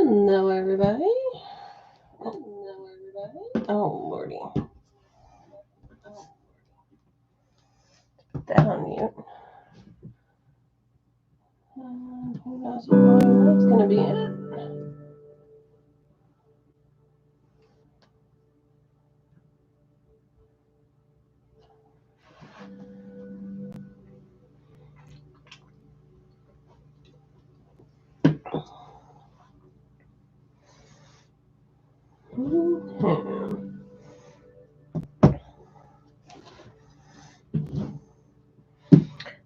Hello, everybody. Oh, Lordy. Put that on mute. Who knows what that's going to be it?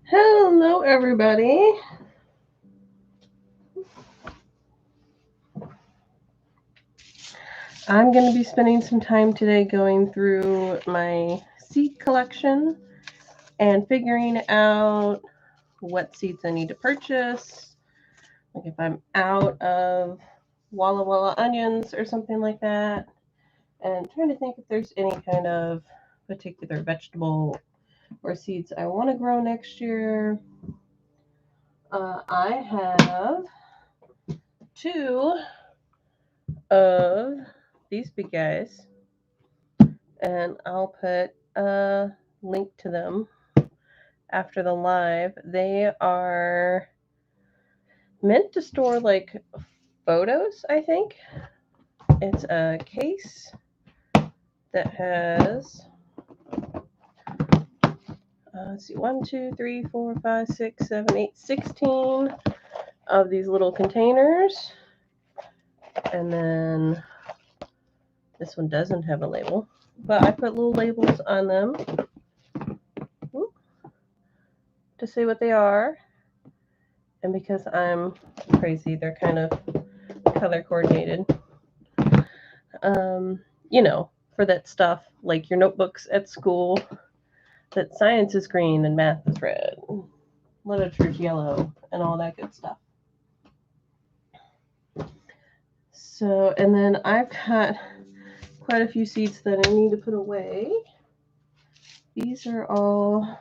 Hello, everybody. I'm going to be spending some time today going through my seed collection and figuring out what seeds I need to purchase. Like if I'm out of Walla Walla onions or something like that. And trying to think if there's any kind of particular vegetable or seeds I want to grow next year. I have 2 of these big guys, and I'll put a link to them after the live. They are meant to store like photos, I think. It's a case that has let's see, 1, 2, 3, 4, 5, 6, 7, 8, 16 of these little containers. And then this one doesn't have a label, but I put little labels on them to say what they are. And because I'm crazy, they're kind of color coordinated. You know, for that stuff like your notebooks at school, that science is green and math is red, literature's yellow, and all that good stuff. So, and then I've got quite a few seeds that I need to put away. These are all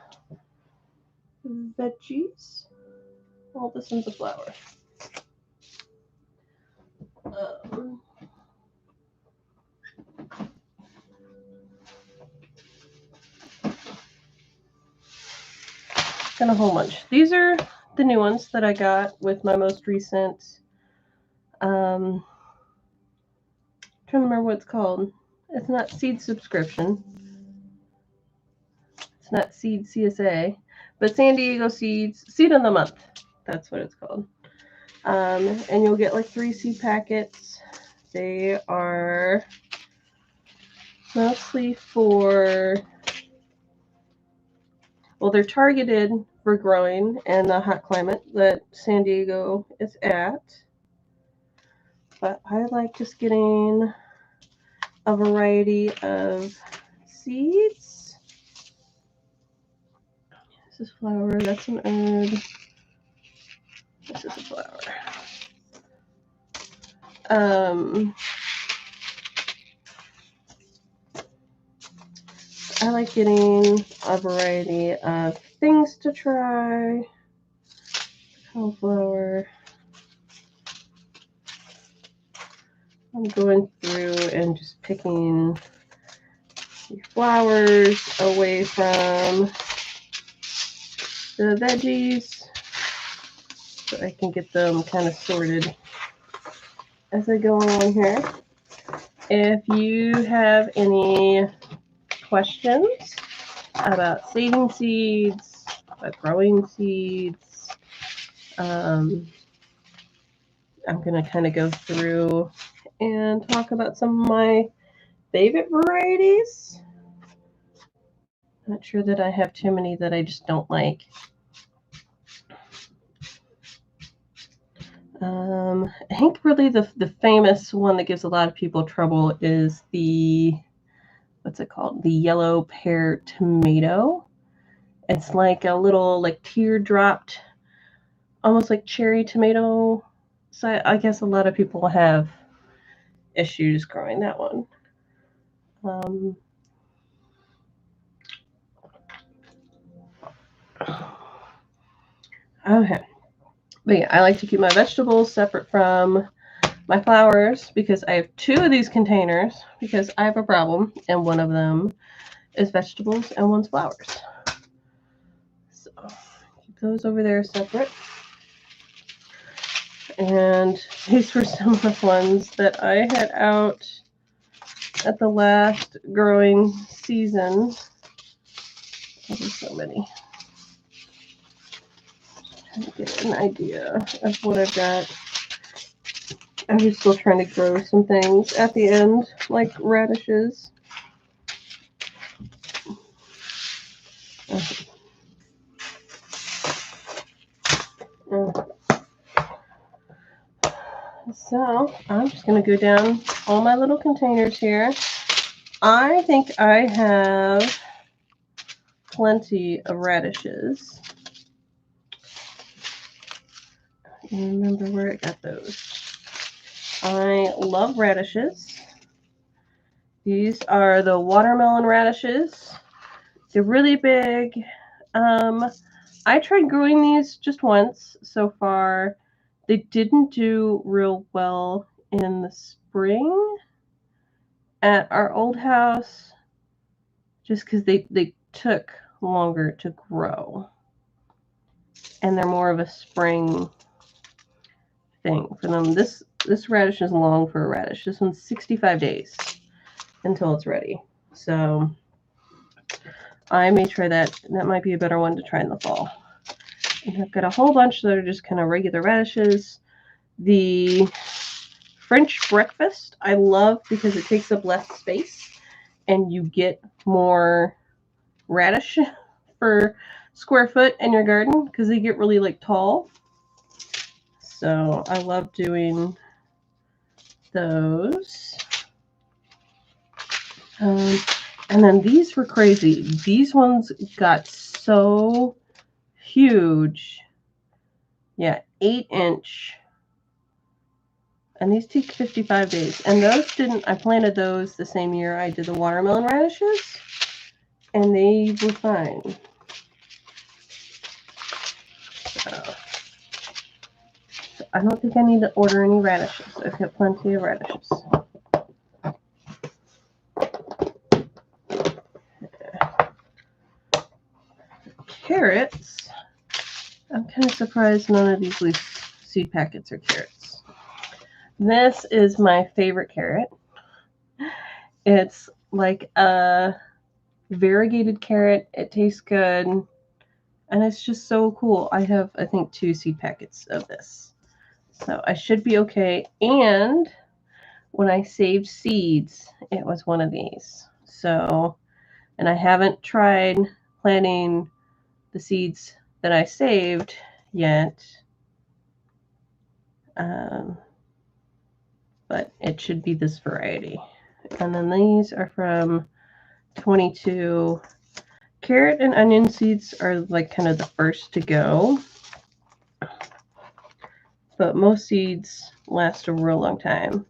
veggies. All this one's a flower. Got a whole bunch. These are the new ones that I got with my most recent. Trying to remember what it's called. It's not seed subscription. It's not seed CSA, but San Diego Seeds Seed of the Month. That's what it's called. And you'll get like 3 seed packets. They are mostly for, well, they're targeted for growing in the hot climate that San Diego is at. But I like just getting a variety of seeds. This is flower, that's an herb. This is a flower. I like getting a variety of things to try. Cauliflower. I'm going through and just picking the flowers away from the veggies so I can get them kind of sorted as I go along here. If you have any questions about saving seeds, about growing seeds, I'm going to kind of go through and talk about some of my favorite varieties. Not sure that I have too many that I just don't like. I think really the famous one that gives a lot of people trouble is the, what's it called? The yellow pear tomato. It's like a little like teardropped, almost like cherry tomato. So I guess a lot of people have issues growing that one. Okay. But yeah, I like to keep my vegetables separate from my flowers, because I have 2 of these containers, because I have a problem, and one of them is vegetables and one's flowers. So keep those over there separate. And these were some of the ones that I had out at the last growing season. There's so many. Trying to get an idea of what I've got. I'm just still trying to grow some things at the end, like radishes. So I'm just going to go down all my little containers here. I think I have plenty of radishes. I remember where I got those. I love radishes. These are the watermelon radishes. They're really big. I tried growing these just once so far. They didn't do real well in the spring at our old house, just because they took longer to grow. And they're more of a spring thing for them. This radish is long for a radish. This one's 65 days until it's ready. So I may try that. That might be a better one to try in the fall. And I've got a whole bunch that are just kind of regular radishes. The French breakfast I love because it takes up less space and you get more radish per square foot in your garden because they get really like tall. So I love doing those. And then these were crazy. These ones got so huge. Yeah, 8-inch. And these take 55 days. And those didn't, I planted those the same year I did the watermelon radishes. And they were fine. So I don't think I need to order any radishes. I've got plenty of radishes. Carrots. I'm kind of surprised none of these leaf seed packets are carrots. This is my favorite carrot. It's like a variegated carrot. It tastes good. And it's just so cool. I have, I think, 2 seed packets of this. So I should be okay. And when I saved seeds, it was one of these. So, and I haven't tried planting the seeds that I saved yet. But it should be this variety. And then these are from 22. Carrot and onion seeds are like kind of the first to go. But most seeds last a real long time.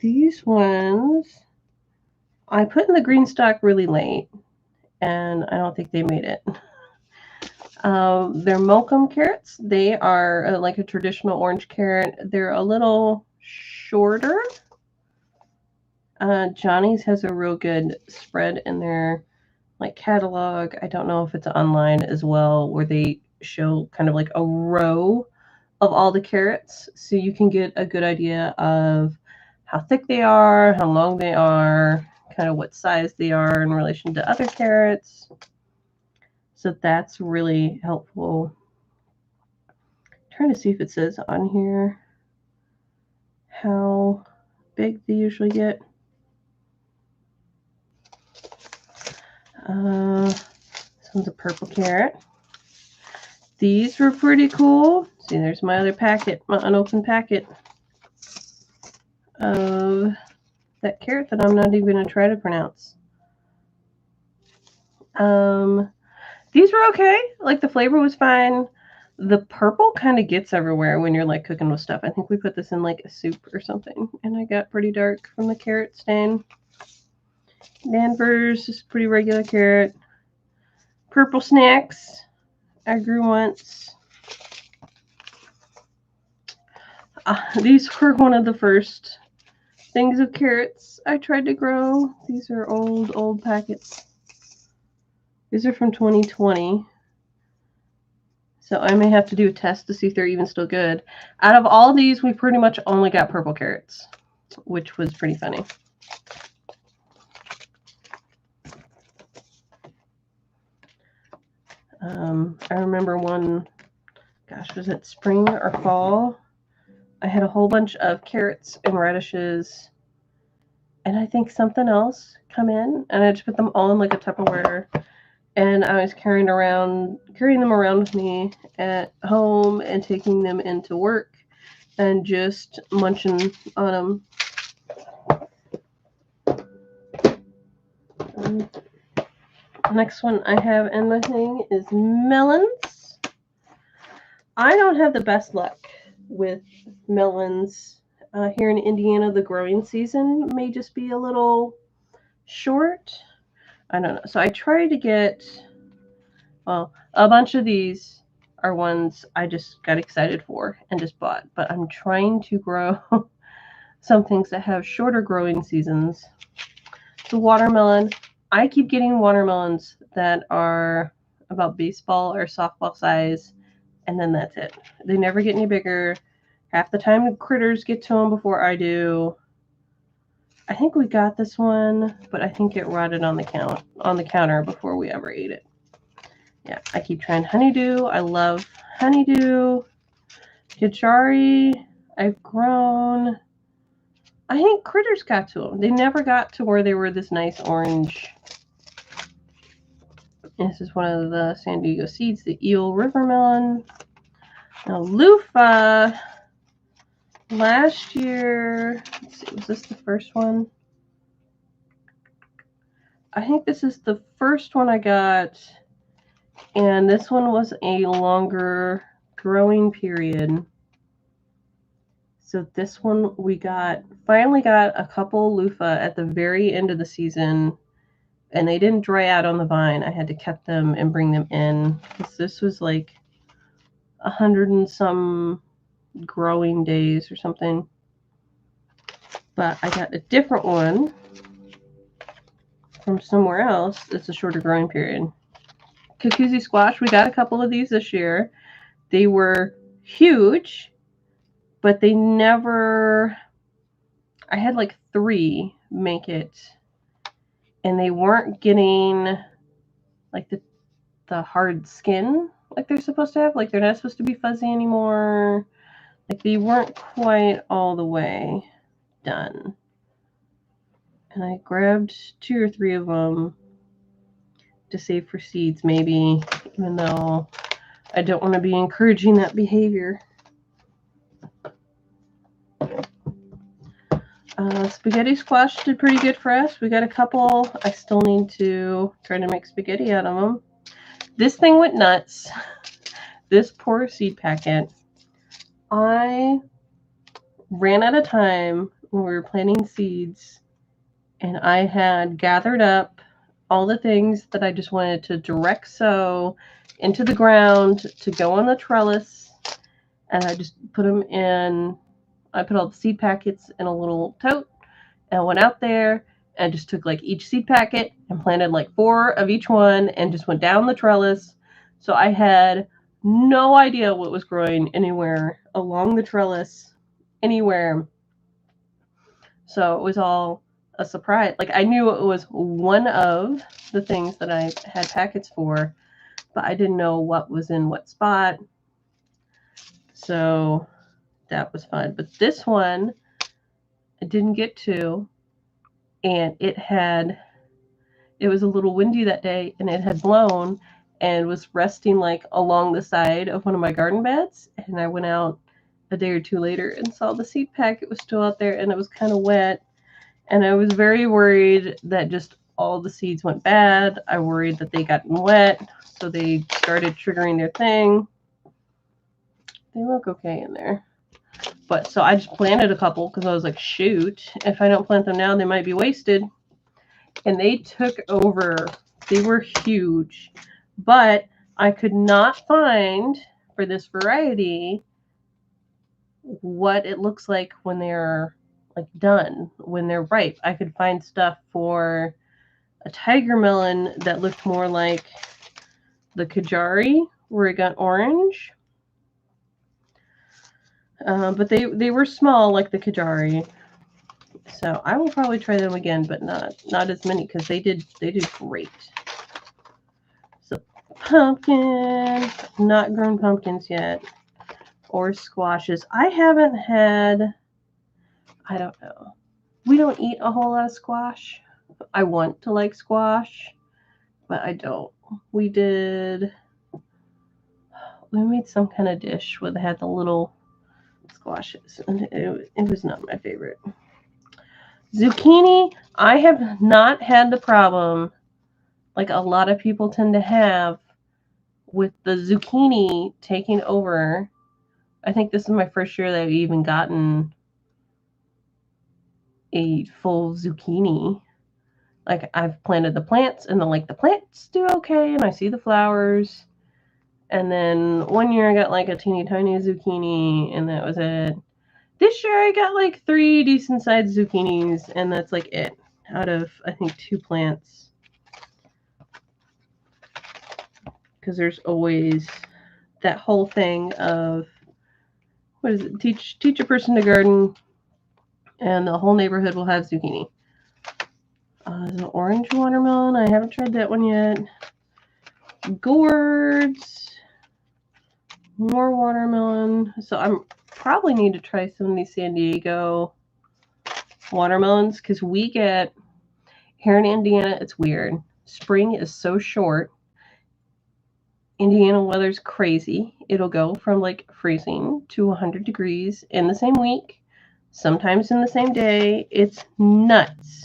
These ones I put in the green stock really late, and I don't think they made it. They're Mokum carrots. They are like a traditional orange carrot. They're a little shorter. Johnny's has a real good spread in their like catalog. I don't know if it's online as well, where they show kind of like a row of all the carrots, so you can get a good idea of how thick they are, how long they are, kind of what size they are in relation to other carrots. So that's really helpful. I'm trying to see if it says on here how big they usually get. This one's a purple carrot. These were pretty cool. See, there's my other packet, my unopened packet of that carrot that I'm not even going to try to pronounce. These were okay. Like, the flavor was fine. The purple kind of gets everywhere when you're like cooking with stuff. I think we put this in like a soup or something, and I got pretty dark from the carrot stain. Danvers is pretty regular carrot. Purple snacks I grew once. These were one of the first things of carrots I tried to grow. These are old packets. These are from 2020. So I may have to do a test to see if they're even still good. Out of all these, we pretty much only got purple carrots, which was pretty funny. I remember one, gosh, was it spring or fall? I had a whole bunch of carrots and radishes, and I think something else come in, and I just put them all in like a Tupperware, and I was carrying them around with me at home and taking them into work and just munching on them. Next one I have in my thing is melons. I don't have the best luck with melons. Here in Indiana, the growing season may just be a little short. I don't know. So I tried to get, well, a bunch of these are ones I just got excited for and just bought. But I'm trying to grow some things that have shorter growing seasons. The watermelon. I keep getting watermelons that are about baseball or softball size, and then that's it. They never get any bigger. Half the time the critters get to them before I do. I think we got this one, but I think it rotted on the counter before we ever ate it. Yeah, I keep trying honeydew. I love honeydew. Gajari, I've grown. I think critters got to them. They never got to where they were this nice orange. This is one of the San Diego seeds, the Eel River melon. Now, loofah. Last year, let's see, was this the first one? I think this is the first one I got, and this one was a longer growing period. So this one we finally got a couple loofah at the very end of the season, and they didn't dry out on the vine. I had to cut them and bring them in because this was like 100 and some growing days or something. But I got a different one from somewhere else. It's a shorter growing period. Kokuzi squash, we got a couple of these this year. They were huge, but they never, I had like 3 make it, and they weren't getting like the hard skin like they're supposed to have. Like they're not supposed to be fuzzy anymore. Like they weren't quite all the way done. And I grabbed 2 or 3 of them to save for seeds, maybe, even though I don't want to be encouraging that behavior. Spaghetti squash did pretty good for us. We got a couple. I still need to try to make spaghetti out of them. This thing went nuts. This poor seed packet. I ran out of time when we were planting seeds, and I had gathered up all the things that I just wanted to direct sow into the ground to go on the trellis, and I just put them in. I put all the seed packets in a little tote and went out there and just took like each seed packet and planted like 4 of each one and just went down the trellis. So I had no idea what was growing anywhere along the trellis, anywhere. So it was all a surprise. Like I knew it was one of the things that I had packets for, but I didn't know what was in what spot. So that was fun. But this one I didn't get to, and it was a little windy that day, and it had blown and was resting like along the side of one of my garden beds. And I went out a day or 2 later and saw the seed packet was still out there, and it was kind of wet. And I was very worried that just all the seeds went bad. I worried that they got wet, so they started triggering their thing. They look okay in there. But so I just planted a couple because I was like, shoot, if I don't plant them now, they might be wasted. And they took over. They were huge. But I could not find, for this variety, what it looks like when they're like done, when they're ripe. I could find stuff for a tiger melon that looked more like the Kajari, where it got orange. But they were small like the Kajari. So I will probably try them again, but not as many because they did great. So pumpkin, not grown pumpkins yet, or squashes. I haven't had, I don't know. We don't eat a whole lot of squash. I want to like squash, but I don't. We made some kind of dish where they had the little squashes, and it was not my favorite. Zucchini, I have not had the problem like a lot of people tend to have with the zucchini taking over. I think this is my first year that I've even gotten a full zucchini. Like, I've planted the plants, and the plants do okay, and I see the flowers. And then one year I got like a teeny tiny zucchini, and that was it. This year I got like 3 decent sized zucchinis, and that's like it out of, I think, 2 plants. Because there's always that whole thing of, what is it? Teach a person to garden, and the whole neighborhood will have zucchini. The orange watermelon, I haven't tried that one yet. Gourds, more watermelon. So I'm probably need to try some of these San Diego watermelons, because we get here in Indiana, it's weird. Spring is so short. Indiana weather's crazy. It'll go from like freezing to 100 degrees in the same week, sometimes in the same day. It's nuts.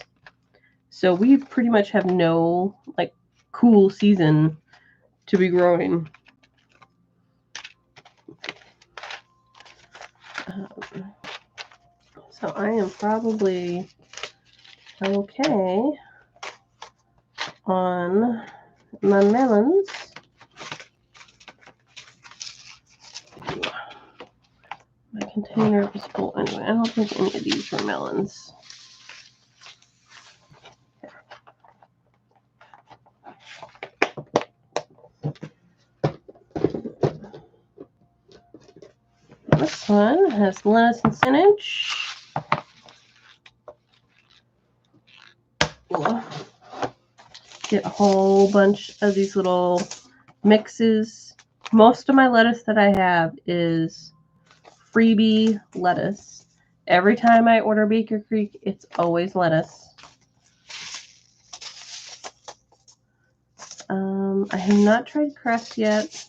So we pretty much have no like cool season to be growing. So I am probably okay on my melons. My container is full anyway. I don't think any of these were melons. This one has lettuce and spinach. Get a whole bunch of these little mixes. Most of my lettuce that I have is freebie lettuce. Every time I order Baker Creek, it's always lettuce. I have not tried cress yet.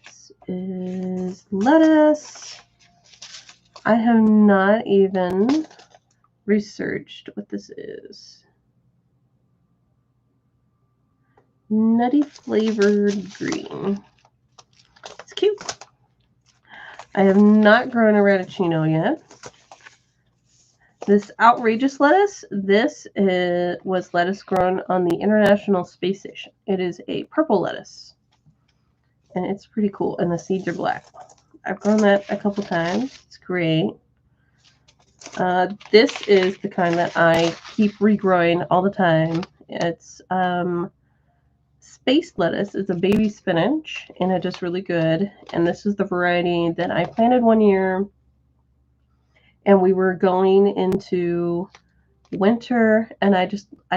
This is lettuce. I have not even researched what this is. Nutty flavored green. It's cute. I have not grown a radicchino yet. This outrageous lettuce, this was lettuce grown on the International Space Station. It is a purple lettuce, and it's pretty cool, and the seeds are black. I've grown that a couple times. It's great. This is the kind that I keep regrowing all the time. It's space lettuce. It's a baby spinach, and it is really good. And this is the variety that I planted one year, and we were going into winter, and I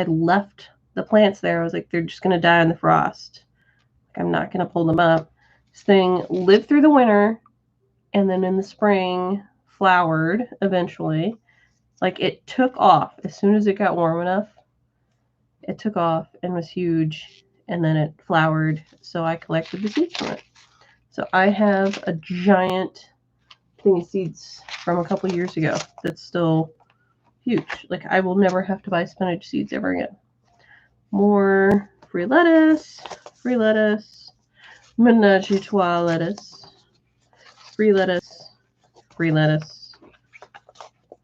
left the plants there. I was like, they're just going to die in the frost. I'm not going to pull them up. This thing lived through the winter, and then in the spring flowered eventually. Like, it took off as soon as it got warm enough. It took off and was huge, and then it flowered, so I collected the seeds from it. So I have a giant thing of seeds from a couple years ago that's still huge. Like, I will never have to buy spinach seeds ever again. More free lettuce, menage a trois lettuce, free lettuce, free lettuce,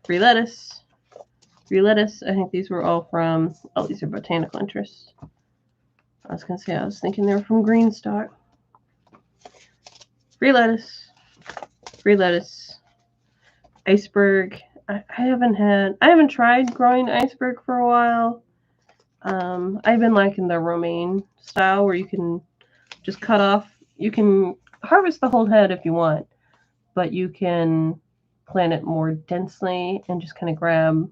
free lettuce, free lettuce. I think these were all from, oh, these are botanical interest. I was thinking they were from Greenstock. free lettuce, free lettuce, iceberg. I haven't tried growing iceberg for a while. I've been liking the romaine style where you can just cut off. You can harvest the whole head if you want, but you can plant it more densely and just kind of grab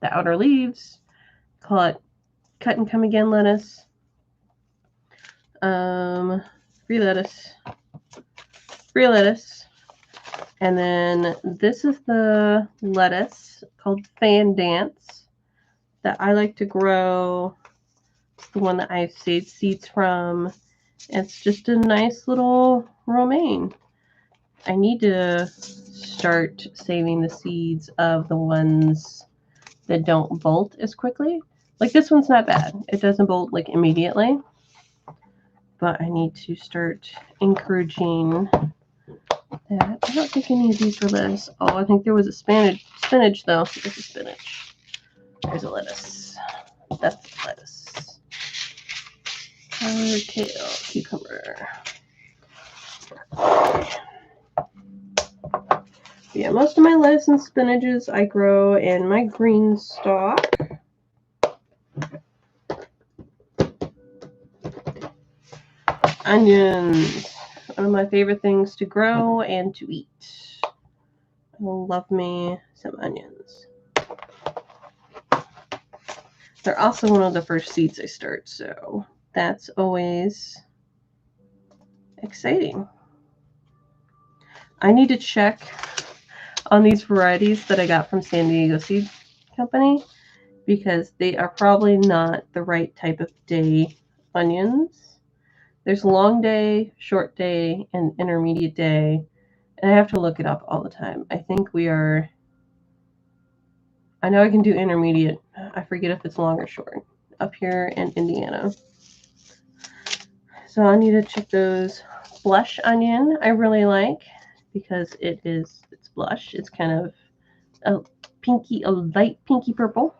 the outer leaves, call it cut and come again lettuce. Free lettuce, free lettuce. And then this is the lettuce called Fan Dance that I like to grow. It's the one that I saved seeds from. It's just a nice little romaine. I need to start saving the seeds of the ones that don't bolt as quickly. Like this one's not bad. It doesn't bolt like immediately. But I need to start encouraging that. I don't think any of these were lettuce. Oh, I think there was a spinach though. There's a spinach. There's a lettuce. That's lettuce. Kale, cucumber. Yeah, most of my lettuce and spinaches I grow in my green stalk. Onions. One of my favorite things to grow and to eat. I love me some onions. They're also one of the first seeds I start, so that's always exciting. I need to check on these varieties that I got from San Diego Seed Company because they are probably not the right type of day onions. There's long day, short day, and intermediate day, and I have to look it up all the time. I think we are... I know I can do intermediate. I forget if it's long or short up here in Indiana. So I need to check those. Blush onion I really like because it's blush. It's kind of a light pinky purple.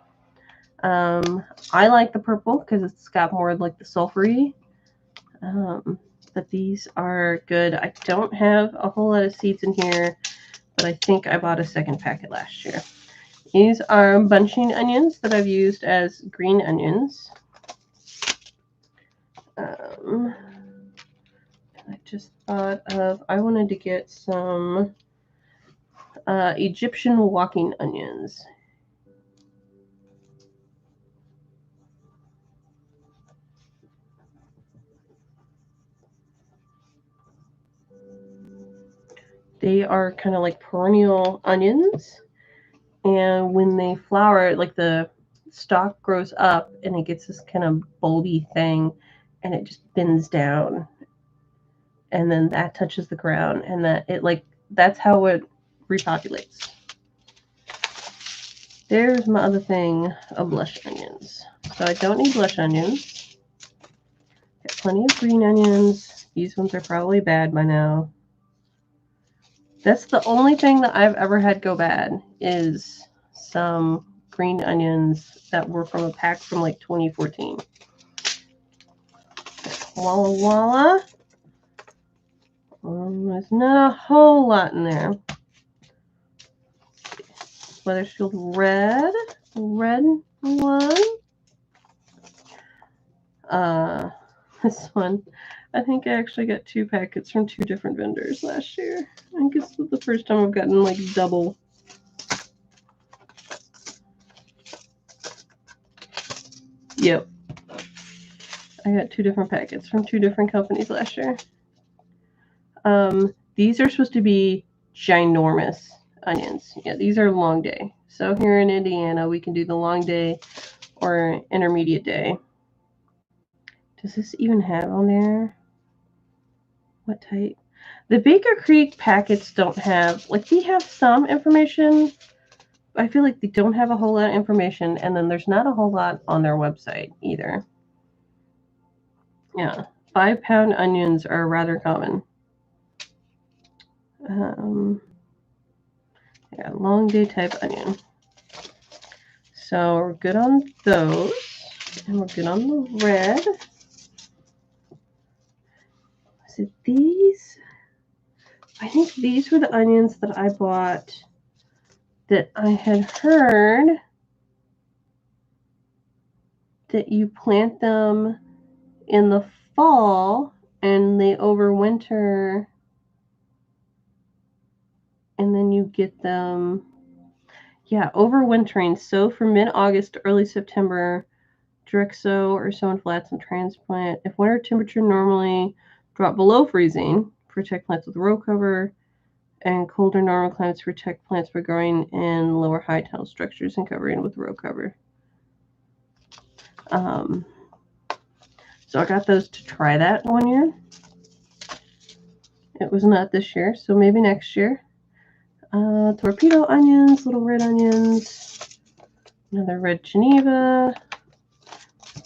I like the purple because it's got more like the sulfury. But these are good. I don't have a whole lot of seeds in here, but I think I bought a second packet last year. These are bunching onions that I've used as green onions. I just thought of, I wanted to get some Egyptian walking onions. They are kind of like perennial onions. And when they flower, like the stalk grows up and it gets this kind of bulby thing and it just bends down. And then that touches the ground and that's how it repopulates. There's my other thing of blush onions. So I don't need blush onions. Got plenty of green onions. These ones are probably bad by now. That's the only thing that I've ever had go bad is some green onions that were from a pack from like 2014. Walla Walla. There's not a whole lot in there. Wethersfield red one. This one, I think I actually got 2 packets from 2 different vendors last year. I think it's the first time I've gotten like double. Yep. I got 2 different packets from 2 different companies last year. These are supposed to be ginormous onions. Yeah, these are long day. So here in Indiana, we can do the long day or intermediate day. Does this even have on there? What type? The Baker Creek packets don't have, like, we have some information. I feel like they don't have a whole lot of information, and then there's not a whole lot on their website either. Yeah, 5-pound onions are rather common. Yeah, long day type onion. So we're good on those, and we're good on the red. Is it these? I think these were the onions that I bought that I had heard that you plant them in the fall and they overwinter and then you get them, yeah, overwintering. So from mid-August to early September, direct sow or sow in flats and transplant. If winter temperature normally drop below freezing, protect plants with row cover, and colder normal climates protect plants by growing in lower high tunnel structures and covering with row cover. So I got those to try that one year. It was not this year, so maybe next year. Torpedo onions, little red onions, another red Geneva.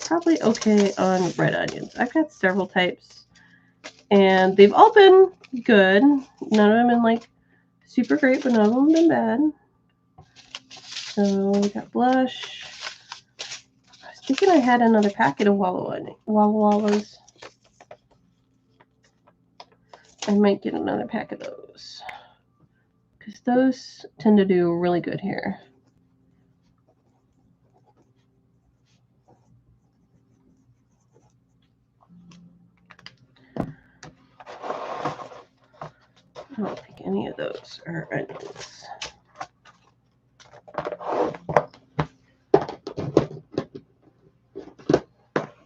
Probably okay on red onions. I've got several types, and they've all been good. None of them been like super great, but none of them been bad. So we got blush. I was thinking I had another packet of Walla Wallas. I might get another pack of those because those tend to do really good here. I don't think any of those are onions.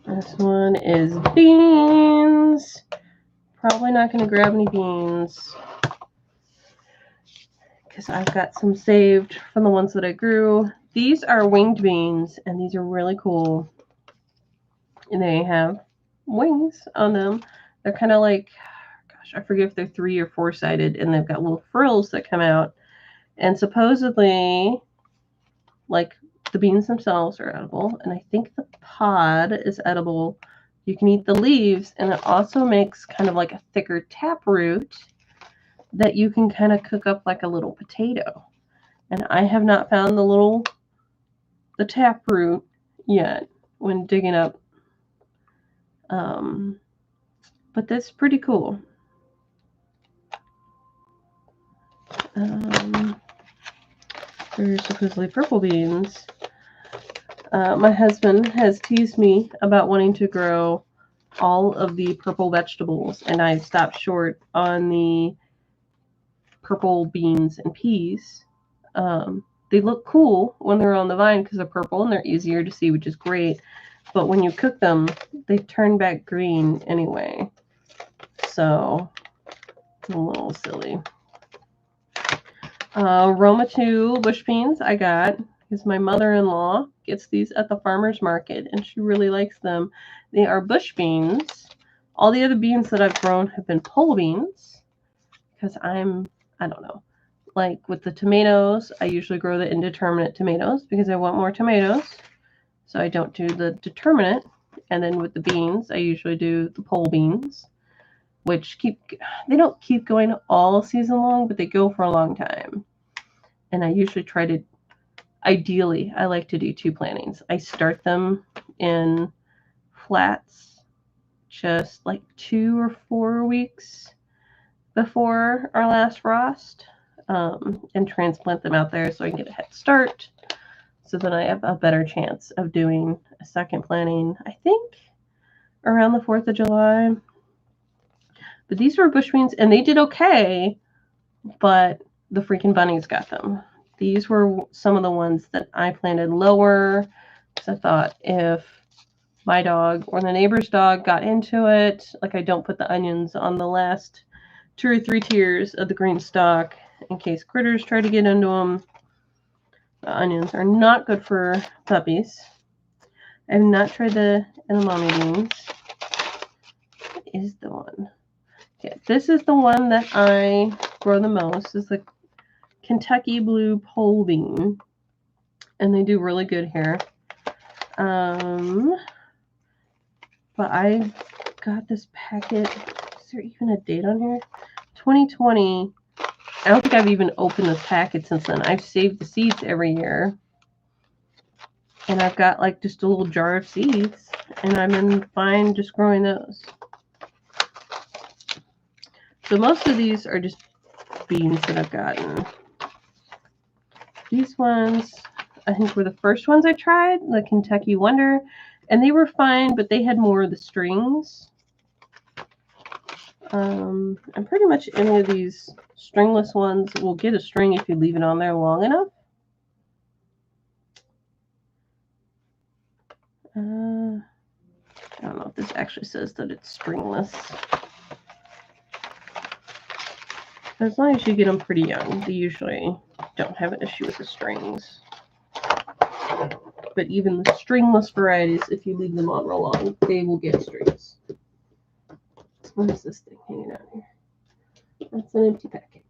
This one is beans. Probably not going to grab any beans because I've got some saved from the ones that I grew. These are winged beans, and these are really cool. And they have wings on them. They're kind of like, gosh, I forget if they're 3 or 4-sided, and they've got little frills that come out. And supposedly, like, the beans themselves are edible, and I think the pod is edible. You can eat the leaves, and it also makes kind of like a thicker taproot that you can kind of cook up like a little potato. And I have not found the taproot yet when digging up. But that's pretty cool. They're supposedly purple beans. My husband has teased me about wanting to grow all of the purple vegetables, and I stopped short on the purple beans and peas. They look cool when they're on the vine because they're purple and they're easier to see, which is great. But when you cook them, they turn back green anyway. So it's a little silly. Roma 2 bush beans I got because my mother-in-law gets these at the farmer's market and she really likes them. They are bush beans. All the other beans that I've grown have been pole beans because I don't know. Like with the tomatoes, I usually grow the indeterminate tomatoes because I want more tomatoes. So I don't do the determinate. And then with the beans, I usually do the pole beans, which they don't keep going all season long, but they go for a long time. And I usually try to, ideally, I like to do 2 plantings. I start them in flats just like 2 or 4 weeks before our last frost, and transplant them out there so I can get a head start. So then I have a better chance of doing a second planting, I think, around the 4th of July. But these were bush beans, and they did okay, but the freaking bunnies got them. These were some of the ones that I planted lower because I thought if my dog or the neighbor's dog got into it, like I don't put the onions on the last 2 or 3 tiers of the green stalk in case critters try to get into them. The onions are not good for puppies. I have not tried the edamame beans. What is the one? Okay, this is the one that I grow the most. This is the Kentucky Blue Pole Bean. And they do really good here. But I got this packet. Is there even a date on here? 2020. I don't think I've even opened this packet since then. I've saved the seeds every year. And I've got like just a little jar of seeds. And I'm in fine just growing those. So most of these are just beans that I've gotten. These ones, I think, were the first ones I tried, the Kentucky Wonder, and they were fine, but they had more of the strings. And pretty much any of these stringless ones will get a string if you leave it on there long enough. I don't know if this actually says that it's stringless. As long as you get them pretty young, they usually don't have an issue with the strings. But even the stringless varieties, if you leave them on real long, they will get strings. What is this thing hanging out here? That's an empty packet.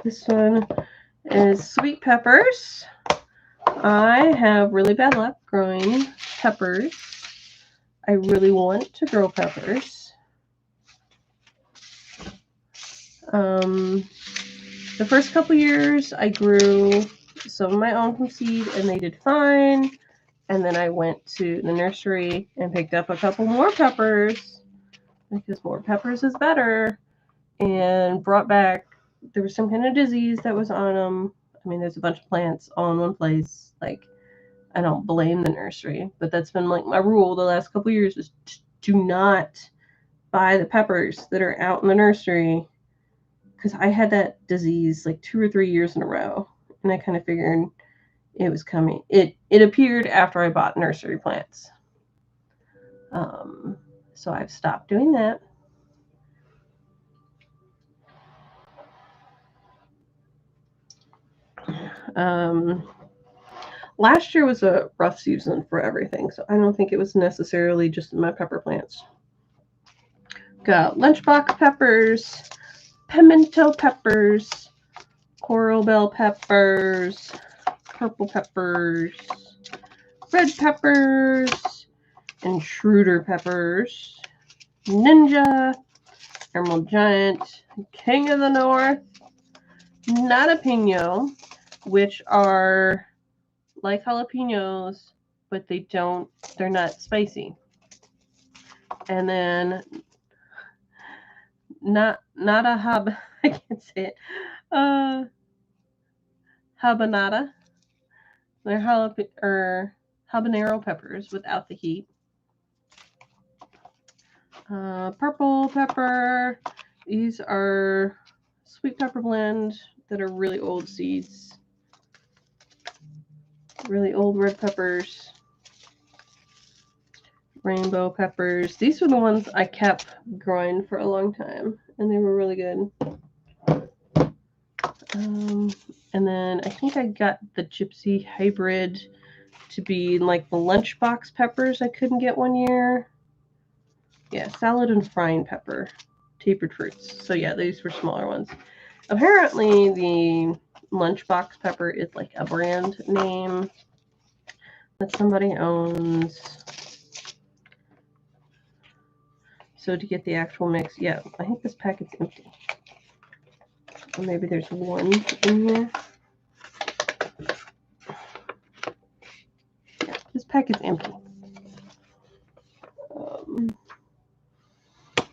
This one is sweet peppers. I have really bad luck growing peppers. I really want to grow peppers. The first couple years I grew some of my own from seed and they did fine. And then I went to the nursery and picked up a couple more peppers because more peppers is better, and brought back, there was some kind of disease that was on them. I mean, there's a bunch of plants all in one place. Like, I don't blame the nursery, but that's been like my rule the last couple of years is do not buy the peppers that are out in the nursery, because I had that disease like 2 or 3 years in a row, and I kind of figured it was coming. It appeared after I bought nursery plants. So I've stopped doing that. Last year was a rough season for everything, so I don't think it was necessarily just my pepper plants. Got lunchbox peppers, pimento peppers, coral bell peppers, purple peppers, red peppers, and Schroeder peppers, Ninja, Emerald Giant, King of the North, Jalapeno, which are like jalapenos, but they're not spicy. And then not a I can't say it. Habanada. They're habanero peppers without the heat. Purple pepper. These are sweet pepper blend that are really old seeds. Really old red peppers. Rainbow peppers. These were the ones I kept growing for a long time, and they were really good. And then I think I got the Gypsy hybrid to be like the lunchbox peppers I couldn't get one year. Yeah, salad and frying pepper, tapered fruits. So yeah, these were smaller ones. Apparently the lunchbox pepper is like a brand name that somebody owns. So to get the actual mix, yeah, I think this packet's empty. Or maybe there's one in here. Yeah, this packet's empty. I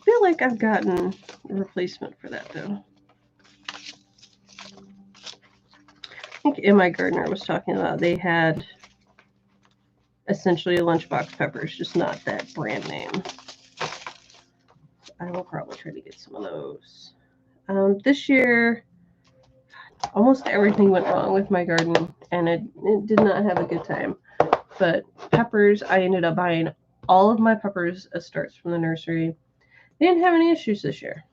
feel like I've gotten a replacement for that though. I think M.I. Gardner was talking about they had essentially a lunchbox peppers, just not that brand name. I will probably try to get some of those. This year, almost everything went wrong with my garden, and it did not have a good time. But peppers, I ended up buying all of my peppers as starts from the nursery. They didn't have any issues this year.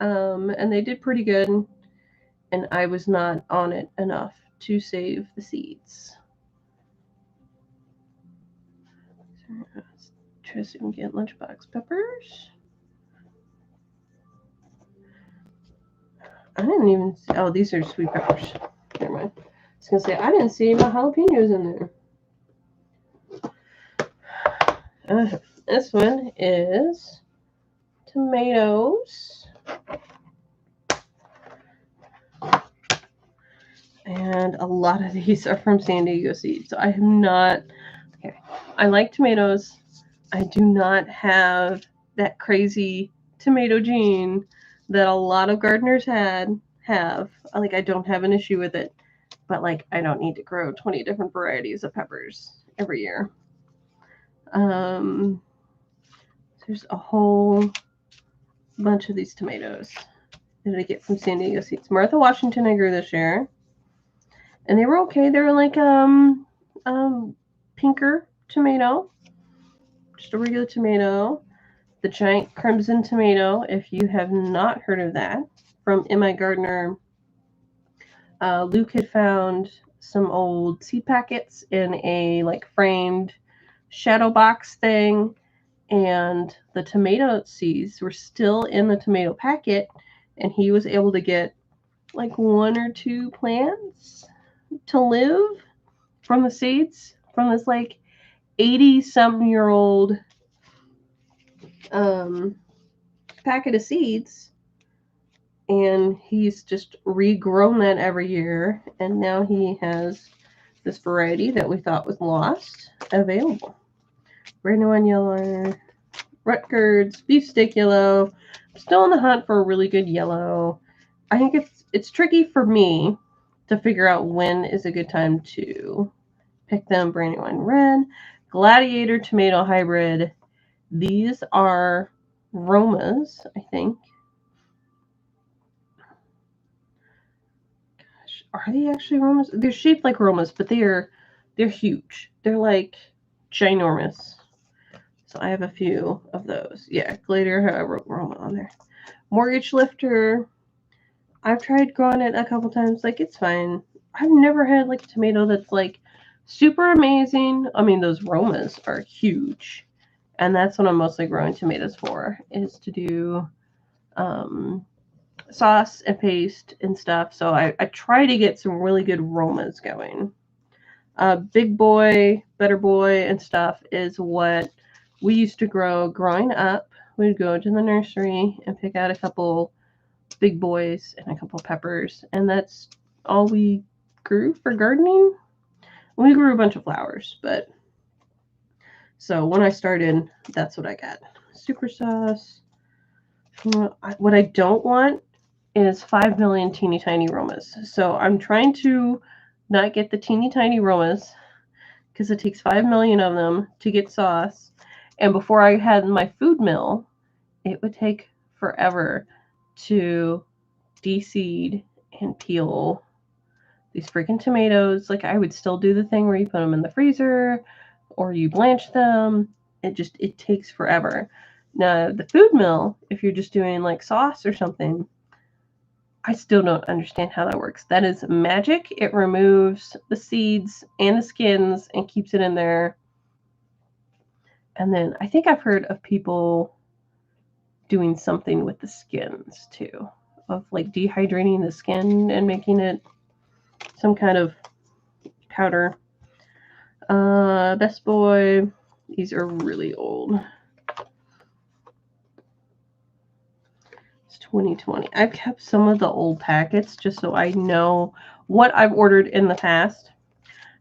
And they did pretty good, and I was not on it enough to save the seeds. Let's try to see if we can get lunchbox peppers. I didn't even see, oh, these are sweet peppers. Never mind. I was going to say, I didn't see my jalapenos in there. This one is tomatoes. And a lot of these are from San Diego Seed. So I have not, okay, I like tomatoes. I do not have that crazy tomato gene that a lot of gardeners have. Like, I don't have an issue with it, but like, I don't need to grow 20 different varieties of peppers every year. There's a whole bunch of these tomatoes that I get from San Diego Seeds. Martha Washington I grew this year, and they were okay. They were like pinker tomato, just a regular tomato. The giant crimson tomato, if you have not heard of that, from M.I. Gardner. Luke had found some old seed packets in a like framed shadow box thing, and the tomato seeds were still in the tomato packet, and he was able to get like 1 or 2 plants to live from the seeds from this like 80-some-year-old packet of seeds. And he's just regrown that every year, and now he has this variety that we thought was lost available. Brandywine yellow, Rutgers beefsteak yellow. I'm still on the hunt for a really good yellow. I think it's tricky for me to figure out when is a good time to pick them. Brandywine red, Gladiator tomato hybrid. These are Romas, I think. Are they actually Romas? They're shaped like Romas, but they're huge. They're like ginormous. So I have a few of those. Yeah, Gladiator, I wrote Roma on there. Mortgage Lifter. I've tried growing it a couple times. Like, it's fine. I've never had like a tomato that's like super amazing. I mean, those Romas are huge. And that's what I'm mostly growing tomatoes for, is to do sauce and paste and stuff. So I try to get some really good Romas going. Big Boy, Better Boy, and stuff is what we used to grow growing up. We'd go to the nursery and pick out a couple Big Boys and a couple peppers, and that's all we grew for gardening. We grew a bunch of flowers, but so when I started, that's what I got. Super sauce. What I don't want is 5 million teeny tiny Romas. So I'm trying to not get the teeny tiny Romas because it takes 5 million of them to get sauce. And before I had my food mill, it would take forever to de-seed and peel these freaking tomatoes. Like, I would still do the thing where you put them in the freezer or you blanch them. It takes forever. Now, the food mill, if you're just doing like sauce or something, I still don't understand how that works. That is magic. It removes the seeds and the skins and keeps it in there. And then I think I've heard of people doing something with the skins too, of like dehydrating the skin and making it some kind of powder. Best Boy. These are really old. It's 2020. I've kept some of the old packets just so I know what I've ordered in the past.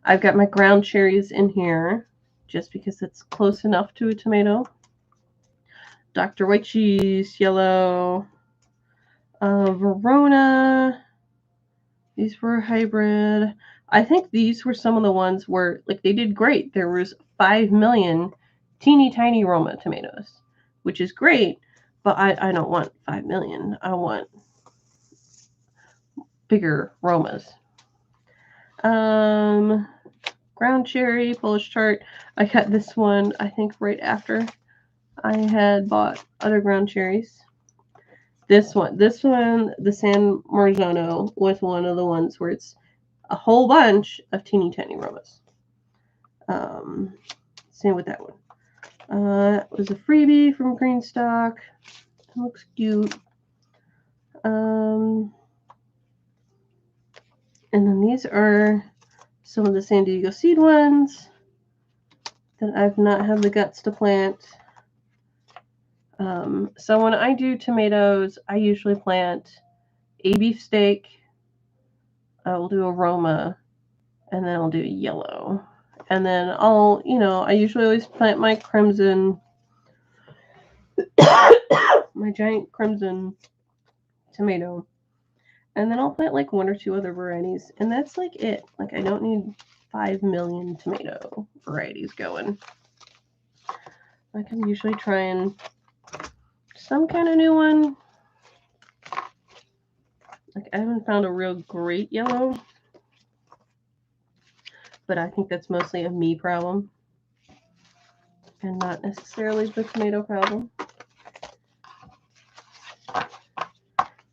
I've got my ground cherries in here just because it's close enough to a tomato. Dr. White Cheese, yellow. Verona. These were hybrid. I think these were some of the ones where, like, they did great. There was 5 million teeny tiny Roma tomatoes, which is great, but I don't want 5 million. I want bigger Romas. Ground cherry, Polish tart. I got this one, I think, right after I had bought other ground cherries. This one, the San Marzano, was one of the ones where it's a whole bunch of teeny tiny Romas. Same with that one. It was a freebie from Greenstock. It looks cute. And then these are some of the San Diego Seed ones that I've not had the guts to plant. So when I do tomatoes, I usually plant a beefsteak. I will do a Roma, and then I'll do a yellow. And then I usually always plant my crimson, my my giant crimson tomato. And then I'll plant like 1 or 2 other varieties. And that's like it. Like I don't need 5 million tomato varieties going. Like I'm usually trying some kind of new one. Like I haven't found a real great yellow. But I think that's mostly a me problem. And not necessarily the tomato problem.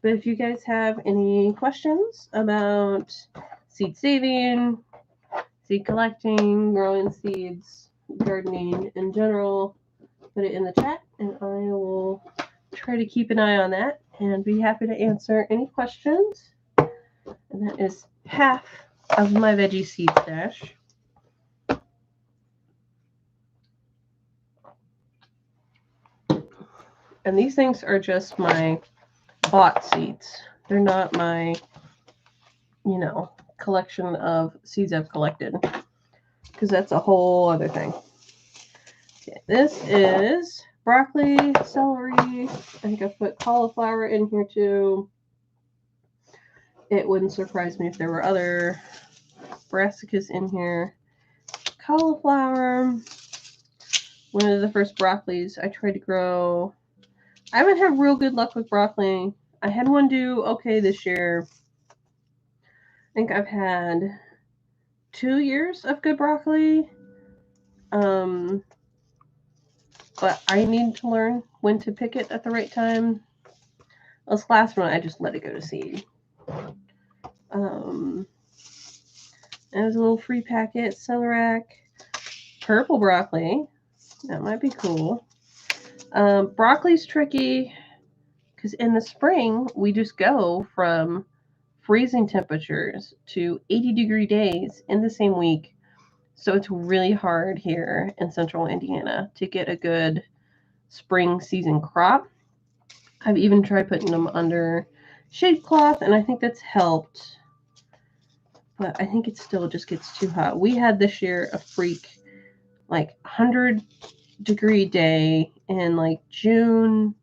But if you guys have any questions about seed saving, seed collecting, growing seeds, gardening in general, put it in the chat and I will try to keep an eye on that and be happy to answer any questions. And that is half of my veggie seed stash. And these things are just my bought seeds. They're not my, collection of seeds I've collected. Because that's a whole other thing. Okay, this is broccoli, celery. I think I put cauliflower in here too. It wouldn't surprise me if there were other brassicas in here. Cauliflower. One of the first broccolis I tried to grow. I haven't had real good luck with broccoli. I had one do okay this year. I think I've had 2 years of good broccoli. But I need to learn when to pick it at the right time. This last one, I just let it go to seed. And it was a little free packet, Celerac, purple broccoli. That might be cool. Broccoli's tricky because in the spring, we just go from freezing temperatures to 80-degree days in the same week. So it's really hard here in central Indiana to get a good spring season crop. I've even tried putting them under shade cloth, and I think that's helped. But I think it still just gets too hot. We had this year a freak, 100-degree day in June,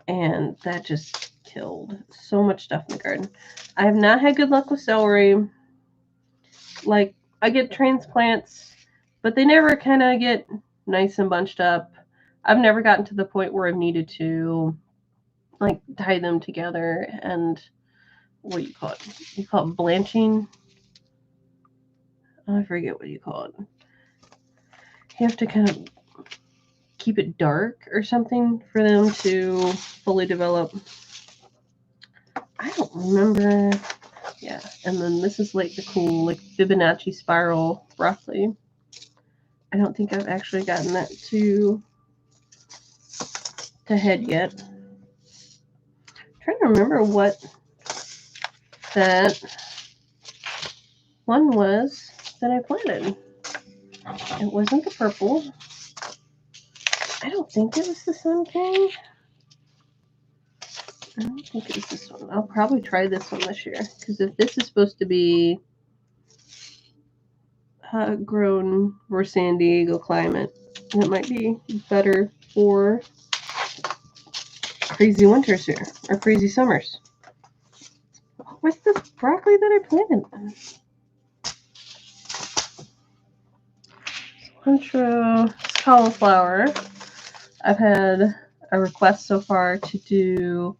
and that just killed so much stuff in the garden. I have not had good luck with celery. I get transplants, but they never kind of get nice and bunched up. I've never gotten to the point where I've needed to tie them together and what do you call it? You call it blanching? I forget what you call it. You have to kind of keep it dark or something for them to fully develop. I don't remember. Yeah, and then this is the cool Fibonacci spiral broccoli. I don't think I've actually gotten that to head yet. I'm trying to remember what that one was that I planted. It wasn't the purple. I don't think it was the Sun King. I don't think it was this one. I'll probably try this one this year because if this is supposed to be grown for San Diego climate, it might be better for crazy winters here or crazy summers. What's this broccoli that I planted? Cilantro, cauliflower. I've had a request so far to do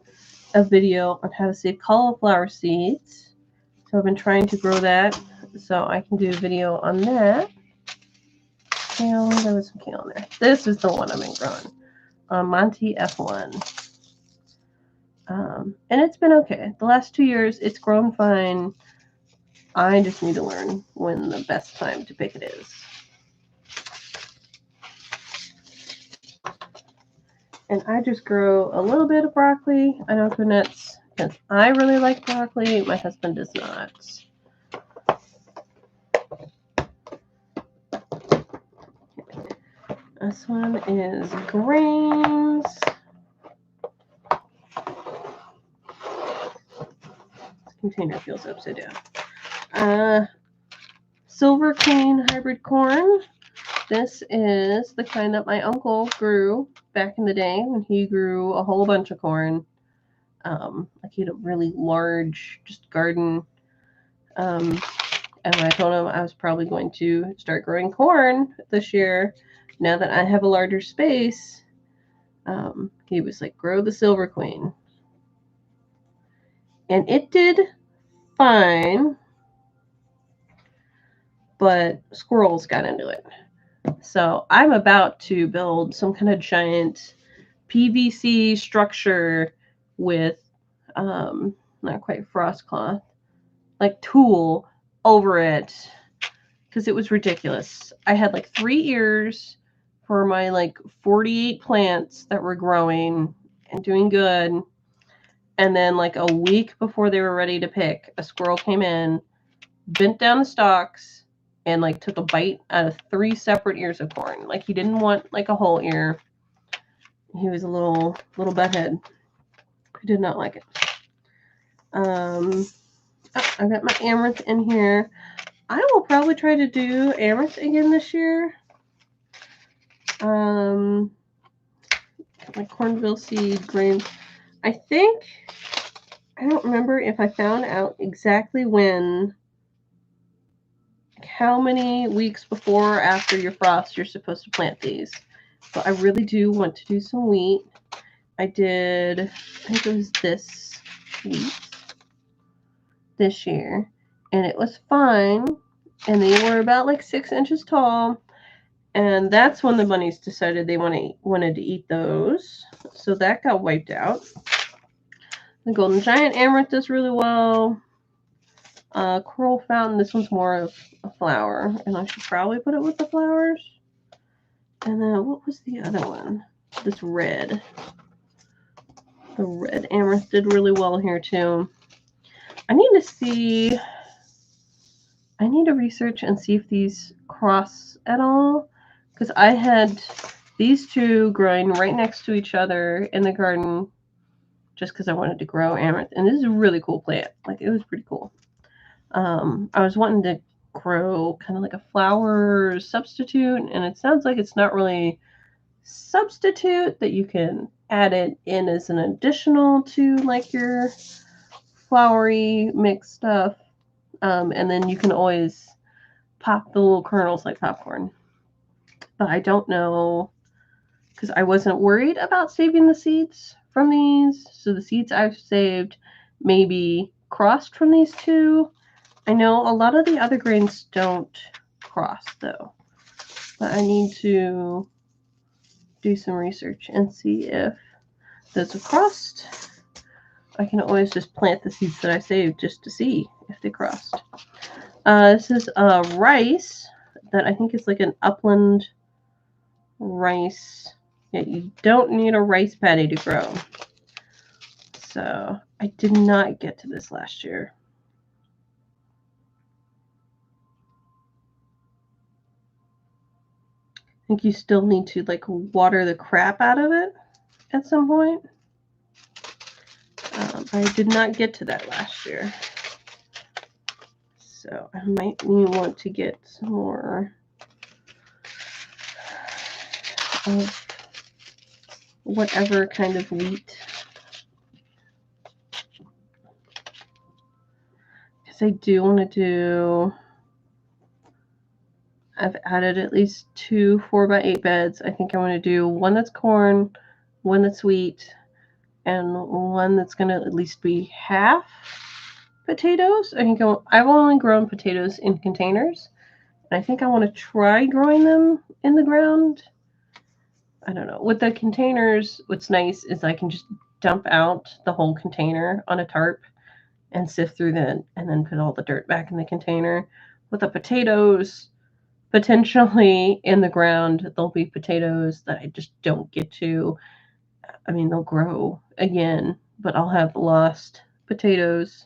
a video on how to save cauliflower seeds. So I've been trying to grow that so I can do a video on that. Kale, there was some kale in there. This is the one I've been growing. Monty F1. And it's been okay. The last 2 years, it's grown fine. I just need to learn when the best time to pick it is. And I just grow a little bit of broccoli. I don't go nuts because I really like broccoli. My husband does not. This one is grains. This container feels upside down. Silver Cane hybrid corn. This is the kind that my uncle grew back in the day when he grew a whole bunch of corn. Like he had a really large just garden. And I told him I was probably going to start growing corn this year. Now that I have a larger space, he was like, grow the Silver Queen. And it did fine, but squirrels got into it. So I'm about to build some kind of giant PVC structure with not quite frost cloth, like tulle over it, because it was ridiculous. I had like 3 ears for my like 48 plants that were growing and doing good. And then like a week before they were ready to pick, a squirrel came in, bent down the stalks, and like took a bite out of 3 separate ears of corn. Like he didn't want like a whole ear. He was a little butthead. He did not like it. I got my amaranth in here. I will probably try to do amaranth again this year. My cornmeal seed grain. I don't remember if I found out exactly when, how many weeks before or after your frost you're supposed to plant these. But I really do want to do some wheat. I think it was this wheat this year, and it was fine, and they were about like 6 inches tall, and that's when the bunnies decided they wanted to eat those, so that got wiped out. The Golden Giant Amaranth does really well. Coral Fountain, this one's more of a flower, and I should probably put it with the flowers. And then what was the other one? This red. The red amaranth did really well here too. I need to research and see if these cross at all, because I had these two growing right next to each other in the garden just because I wanted to grow amaranth. And this is a really cool plant. Like, it was pretty cool. I was wanting to grow kind of like a flower substitute, and it sounds like it's not really substitute, that you can add it in as an additional to like your flowery mixed stuff, and then you can always pop the little kernels like popcorn. But I don't know, because I wasn't worried about saving the seeds from these, so the seeds I've saved may be crossed from these two. I know a lot of the other grains don't cross though, but I need to do some research and see if those are crossed. I can always just plant the seeds that I saved just to see if they crossed. This is rice that I think is like an upland rice. Yeah, you don't need a rice paddy to grow. So I did not get to this last year. I think you still need to like water the crap out of it at some point. I did not get to that last year. So I might want to get some more of whatever kind of wheat. Because I do want to do, I've added at least 2 4x8 beds. I think I want to do one that's corn, one that's wheat, and one that's going to at least be half potatoes. I think I've only grown potatoes in containers, and I think I want to try growing them in the ground. I don't know. With the containers, what's nice is I can just dump out the whole container on a tarp and sift through that, and then put all the dirt back in the container. With the potatoes, potentially in the ground, there'll be potatoes that I just don't get to. I mean, they'll grow again, but I'll have lost potatoes.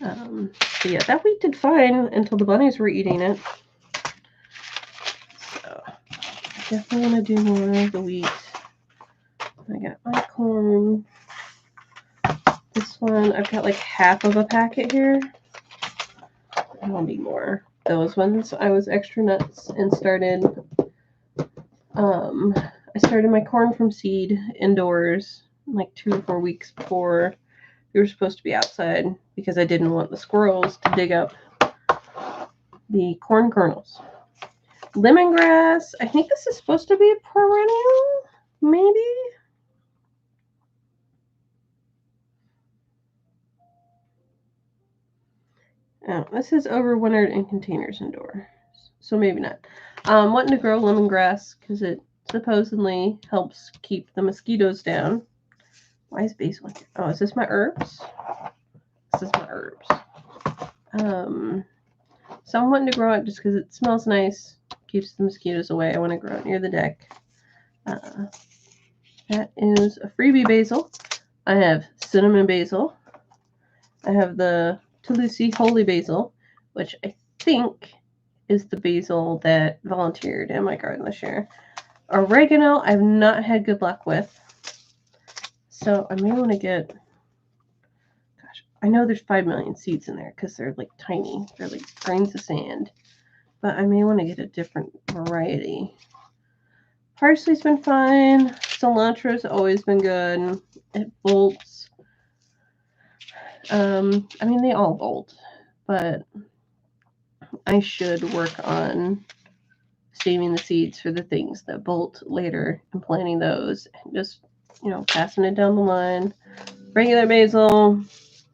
So yeah, that wheat did fine until the bunnies were eating it. So I definitely want to do more of the wheat. I got my corn. This one, I've got like half of a packet here. I'll need more. Those ones I was extra nuts and started. I started my corn from seed indoors like 2 or 4 weeks before we were supposed to be outside because I didn't want the squirrels to dig up the corn kernels. Lemongrass. I think this is supposed to be a perennial, maybe. Oh, this is overwintered in containers indoors, so maybe not. Wanting to grow lemongrass because it supposedly helps keep the mosquitoes down. Why is basil here? Oh, is this my herbs? This is my herbs. So I'm wanting to grow it just because it smells nice, keeps the mosquitoes away. I want to grow it near the deck. That is a freebie basil. I have cinnamon basil. I have the Toulouse holy basil, which I think is the basil that volunteered in my garden this year. Oregano, I've not had good luck with. So I may want to get, gosh, I know there's 5 million seeds in there because they're like tiny. They're like grains of sand. But I may want to get a different variety. Parsley's been fine. Cilantro's always been good. It bolts. I mean, they all bolt, but I should work on saving the seeds for the things that bolt later and planting those and just, passing it down the line. Regular basil.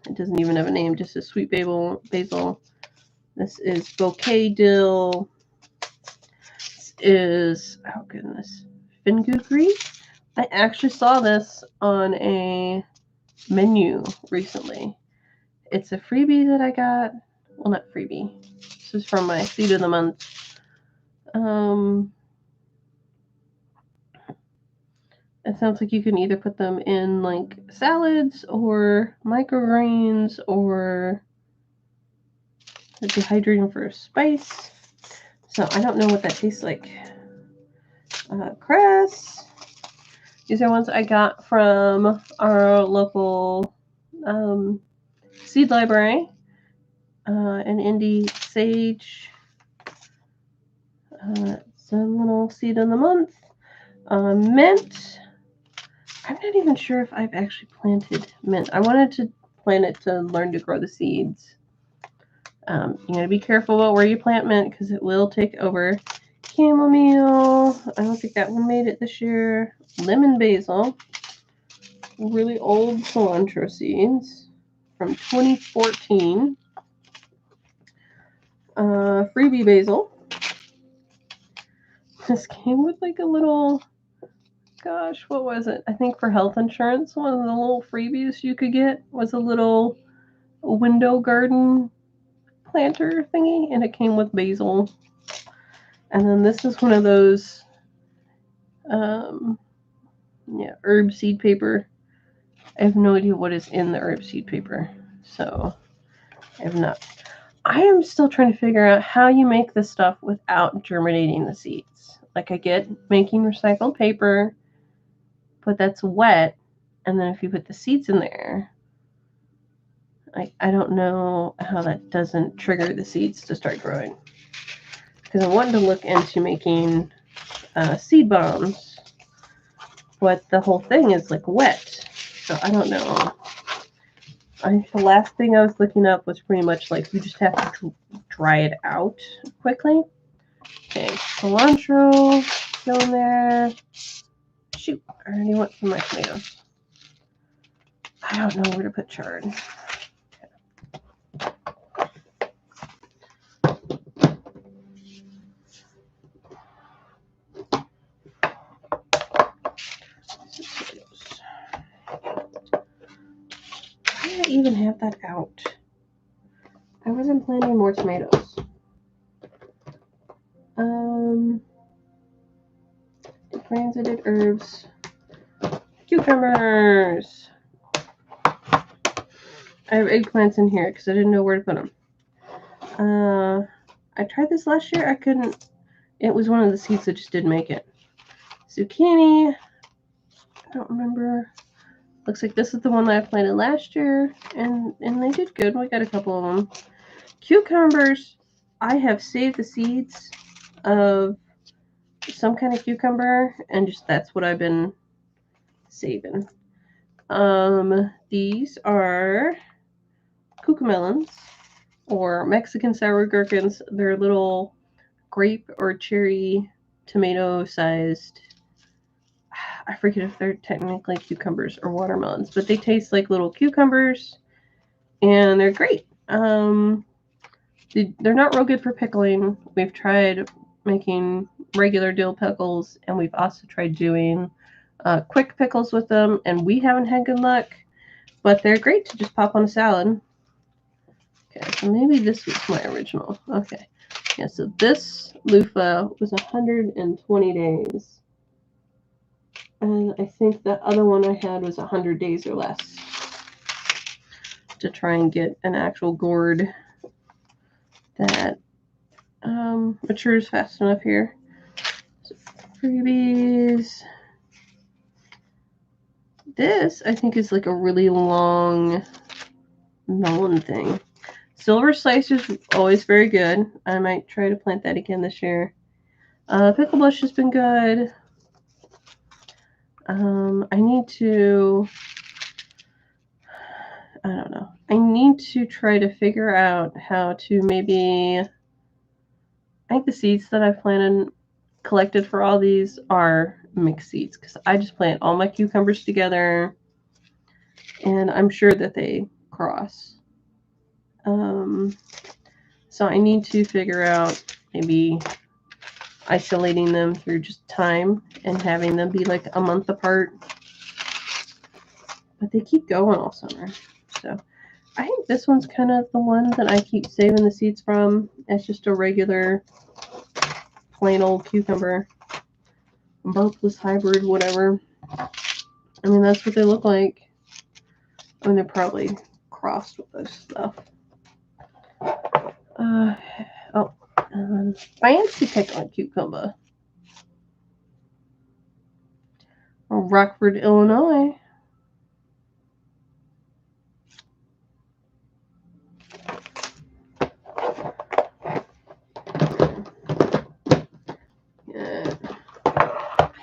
It doesn't even have a name, just a sweet basil. This is bouquet dill. This is, oh goodness, fenugreek. I actually saw this on a menu recently. It's a freebie that I got. Well, not freebie. This is from my seed of the month. It sounds like you can either put them in like salads or microgreens or dehydrate them for a spice. So I don't know what that tastes like. Cress. These are ones I got from our local seed library. An Indy sage. Some little seed of the month. Mint. I'm not even sure if I've actually planted mint. I wanted to plant it to learn to grow the seeds. You gotta be careful about where you plant mint because it will take over. Chamomile. I don't think that one made it this year. Lemon basil. Really old cilantro seeds from 2014. Freebie basil. This came with like a little, gosh, what was it? I think for health insurance, one of the little freebies you could get was a little window garden planter thingy, and it came with basil. And then this is one of those, herb seed paper. I have no idea what is in the herb seed paper, so I have not. I am still trying to figure out how you make this stuff without germinating the seeds. Like I get making recycled paper, but that's wet, and then if you put the seeds in there, I don't know how that doesn't trigger the seeds to start growing. Because I wanted to look into making seed bombs, but the whole thing is like wet, so I don't know. The last thing I was looking up was pretty much like you just have to dry it out quickly. Okay, cilantro, go in there. Shoot, I already went for my tomatoes. I don't know where to put chard. Why did I even have that out? I wasn't planting more tomatoes. Transited herbs. Cucumbers. I have eggplants in here because I didn't know where to put them. I tried this last year. I couldn't. It was one of the seeds that just didn't make it. Zucchini. I don't remember. Looks like this is the one that I planted last year, and they did good. We got a couple of them. Cucumbers, I have saved the seeds of some kind of cucumber, and just that's what I've been saving. These are cucamelons, or Mexican sour gherkins. They're little grape or cherry tomato sized. I forget if they're technically cucumbers or watermelons, but they taste like little cucumbers, and they're great. They're not real good for pickling. We've tried making regular dill pickles, and we've also tried doing quick pickles with them, and we haven't had good luck. But they're great to just pop on a salad. Okay, so maybe this was my original. Okay, yeah, so this loofah was 120 days. And I think the other one I had was 100 days or less to try and get an actual gourd that matures fast enough here. So, freebies. This, I think, is like a really long melon thing. Silver Slicer's always very good. I might try to plant that again this year. Pickle Bush has been good. I need to... I don't know. I need to try to figure out how to maybe... I think the seeds that I've collected for all these are mixed seeds, because I just plant all my cucumbers together, and I'm sure that they cross. So I need to figure out maybe isolating them through just time and having them be like a month apart. But they keep going all summer. So I think this one's kind of the one that I keep saving the seeds from. It's just a regular plain old cucumber. Burpless hybrid, whatever. I mean, that's what they look like. I mean, they're probably crossed with this stuff. Fancy pickling cucumber. Rockford, Illinois.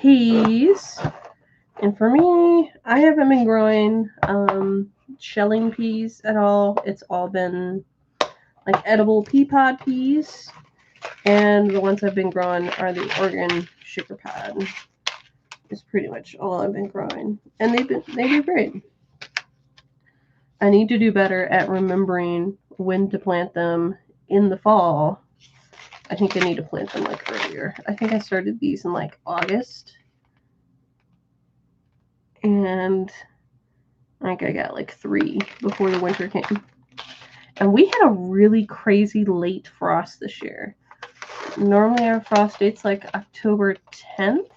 Peas. And for me, I haven't been growing shelling peas at all. It's all been like edible pea pod peas. And the ones I've been growing are the Oregon sugar pod. It's pretty much all I've been growing. And they do great. I need to do better at remembering when to plant them in the fall. I think I need to plant them like earlier. I think I started these in like August. And I think I got like 3 before the winter came. And we had a really crazy late frost this year. Normally our frost date's like October 10th.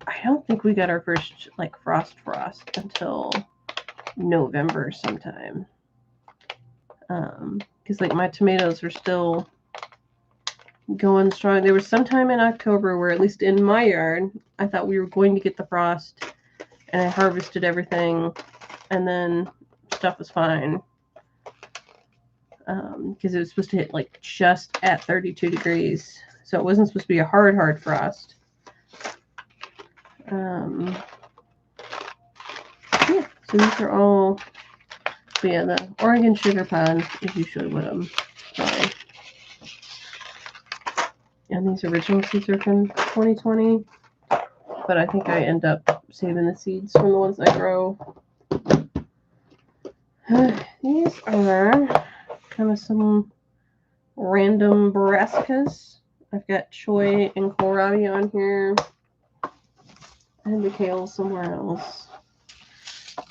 I don't think we got our first like frost until November sometime. Because like my tomatoes are still going strong. There was sometime in October where, at least in my yard, I thought we were going to get the frost, and I harvested everything, and then stuff was fine. Because it was supposed to hit like just at 32 degrees. So it wasn't supposed to be a hard frost. Yeah, so these are all, but yeah, the Oregon sugar pod is usually what I'm growing. And these original seeds are from 2020, but I think I end up saving the seeds from the ones I grow. These are kind of some random brassicas. I've got choy and kohlrabi on here. I had the kale somewhere else.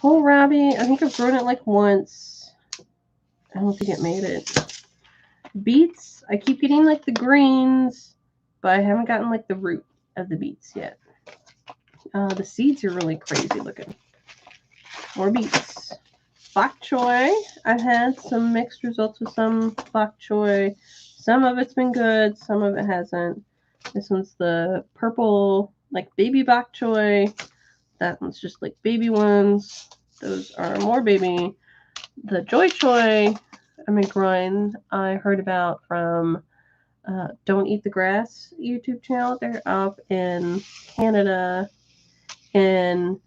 Kohlrabi, I think I've grown it like once. I don't think it made it. Beets, I keep getting like the greens, but I haven't gotten like the root of the beets yet. The seeds are really crazy looking. More beets. Bok choy, I've had some mixed results with some bok choy. Some of it's been good, some of it hasn't. This one's the purple, like baby bok choy. That one's just like baby ones. Those are more baby. The joy choy, I've been growing. I heard about from Don't Eat the Grass YouTube channel. They're up in Canada in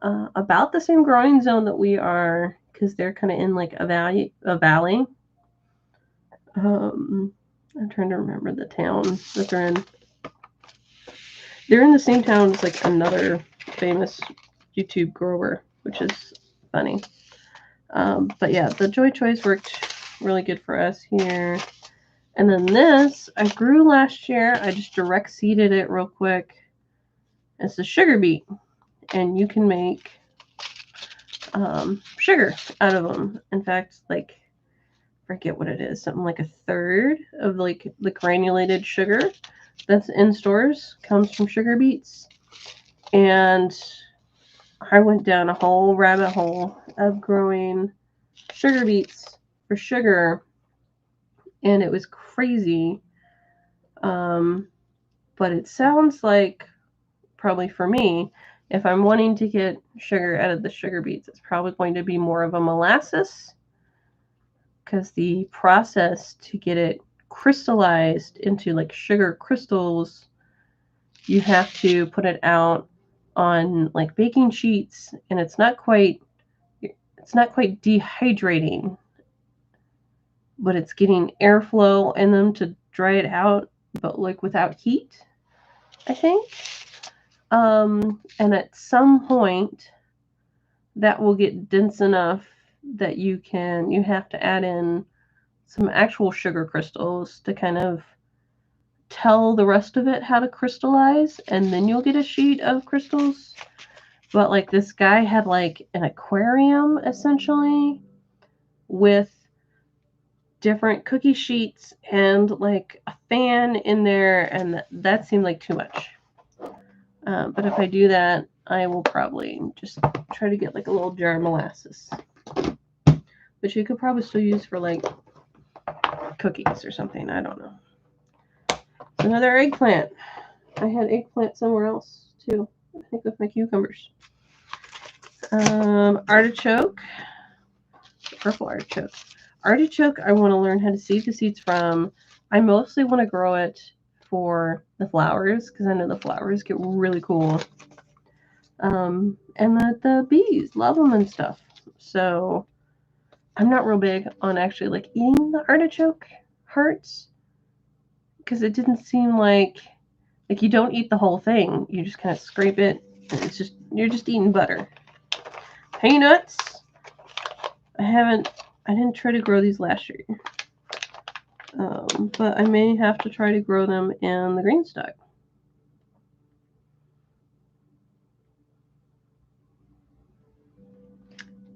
about the same growing zone that we are, because they're kind of in like a valley. I'm trying to remember the town that they're in. They're in the same town as like another famous YouTube grower, which is funny. But yeah, the Joy Choice worked really good for us here. And then this, I grew last year. I just direct seeded it real quick. It's the sugar beet. And you can make sugar out of them. In fact, like, forget what it is. Something like a third of like the granulated sugar that's in stores comes from sugar beets. And I went down a whole rabbit hole of growing sugar beets for sugar, and it was crazy. But it sounds like, probably for me, if I'm wanting to get sugar out of the sugar beets, it's probably going to be more of a molasses, because the process to get it crystallized into like sugar crystals, you have to put it out on like baking sheets, and it's not quite dehydrating, but it's getting airflow in them to dry it out, but like without heat, I think. And at some point that will get dense enough that you have to add in some actual sugar crystals to kind of tell the rest of it how to crystallize, and then you'll get a sheet of crystals. But like this guy had like an aquarium essentially with different cookie sheets and like a fan in there, and that seemed like too much. But if I do that, I will probably just try to get like a little jar of molasses, which you could probably still use for like cookies or something. I don't know. Another eggplant. I had eggplant somewhere else too. I think with my cucumbers. Artichoke. Purple artichoke. Artichoke, I want to learn how to seed the seeds from. I mostly want to grow it for the flowers, because I know the flowers get really cool. And the bees love them and stuff. So I'm not real big on actually like eating the artichoke hearts, because it didn't seem like you don't eat the whole thing. You just kind of scrape it, and you're just eating butter. Peanuts. I didn't try to grow these last year. But I may have to try to grow them in the green stock.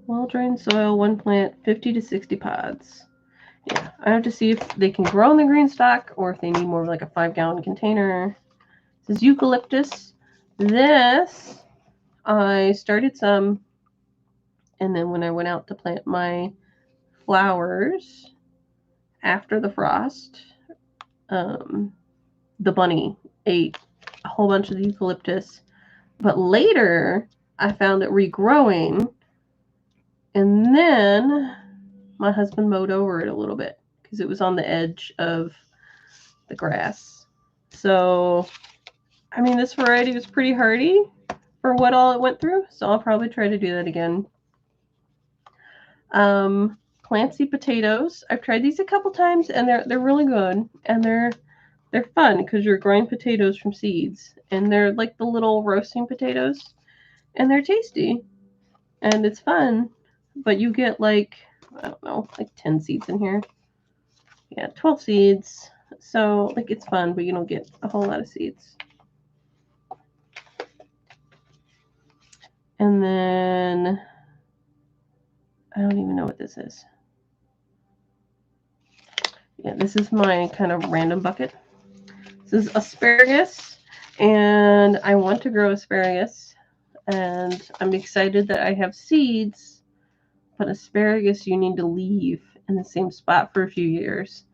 Well-drained soil, one plant, 50 to 60 pods. Yeah, I have to see if they can grow in the green stock or if they need more of like a 5-gallon container. This is eucalyptus. This, I started some, and then when I went out to plant my flowers after the frost, the bunny ate a whole bunch of the eucalyptus. But later, I found it regrowing, and then my husband mowed over it a little bit because it was on the edge of the grass. So, I mean, this variety was pretty hardy for what all it went through, so I'll probably try to do that again. Clancy potatoes. I've tried these a couple times, and they're really good, and they're fun because you're growing potatoes from seeds, and they're like the little roasting potatoes, and they're tasty, and it's fun. But you get like, I don't know, like 10 seeds in here. Yeah, 12 seeds. So like it's fun, but you don't get a whole lot of seeds. And then I don't even know what this is. Yeah, this is my kind of random bucket. This is asparagus, and I want to grow asparagus, and I'm excited that I have seeds, but asparagus you need to leave in the same spot for a few years,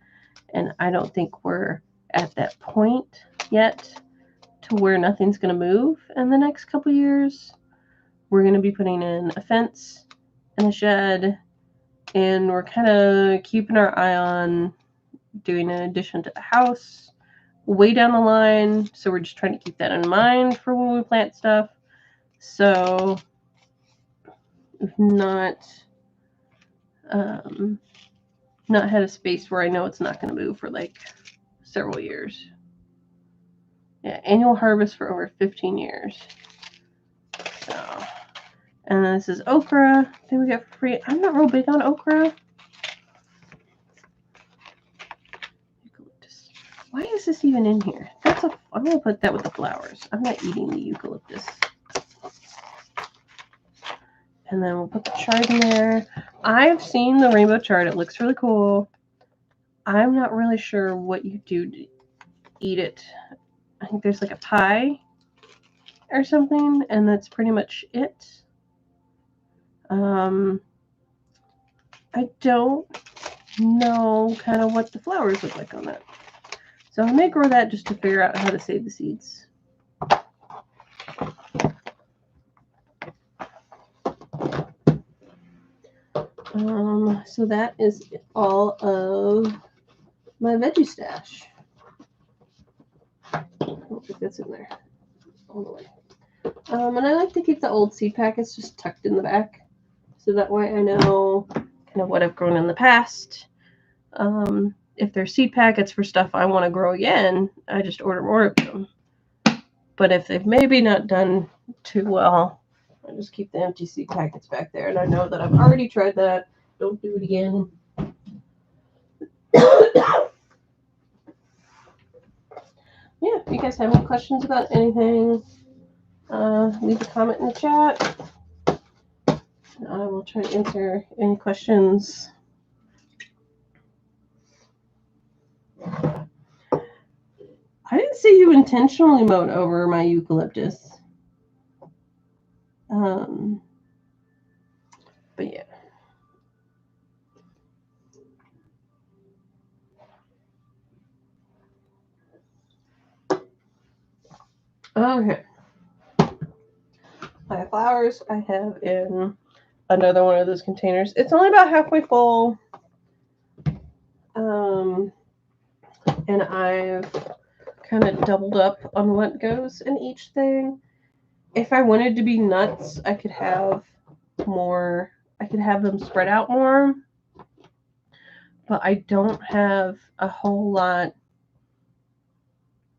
and I don't think we're at that point yet to where nothing's going to move in the next couple years. We're going to be putting in a fence and a shed And we're kind of keeping our eye on doing an addition to the house way down the line. So we're just trying to keep that in mind for when we plant stuff. So we've not had a space where I know it's not going to move for like several years. Yeah, annual harvest for over 15 years. So, and then this is okra. Then we got free. I'm not real big on okra. Eucalyptus. Why is this even in here? I'm gonna put that with the flowers. I'm not eating the eucalyptus. And then we'll put the chard in there. I've seen the rainbow chard. It looks really cool. I'm not really sure what you do to eat it. I think there's like a pie or something, and that's pretty much it. I don't know kind of what the flowers look like on that. So I may grow that just to figure out how to save the seeds. So that is all of my veggie stash. I don't think that's in there all the way. And I like to keep the old seed packets just tucked in the back, so that way I know kind of what I've grown in the past. If there's seed packets for stuff I want to grow again, I just order more of them. But if they've maybe not done too well, I just keep the empty seed packets back there, and I know that I've already tried that. Don't do it again. Yeah, if you guys have any questions about anything, leave a comment in the chat. I will try to answer any questions. I didn't see you intentionally mowed over my eucalyptus. But yeah. Okay. My flowers I have in another one of those containers. It's only about halfway full. And I've kind of doubled up on what goes in each thing. If I wanted to be nuts, I could have more. I could have them spread out more. But I don't have a whole lot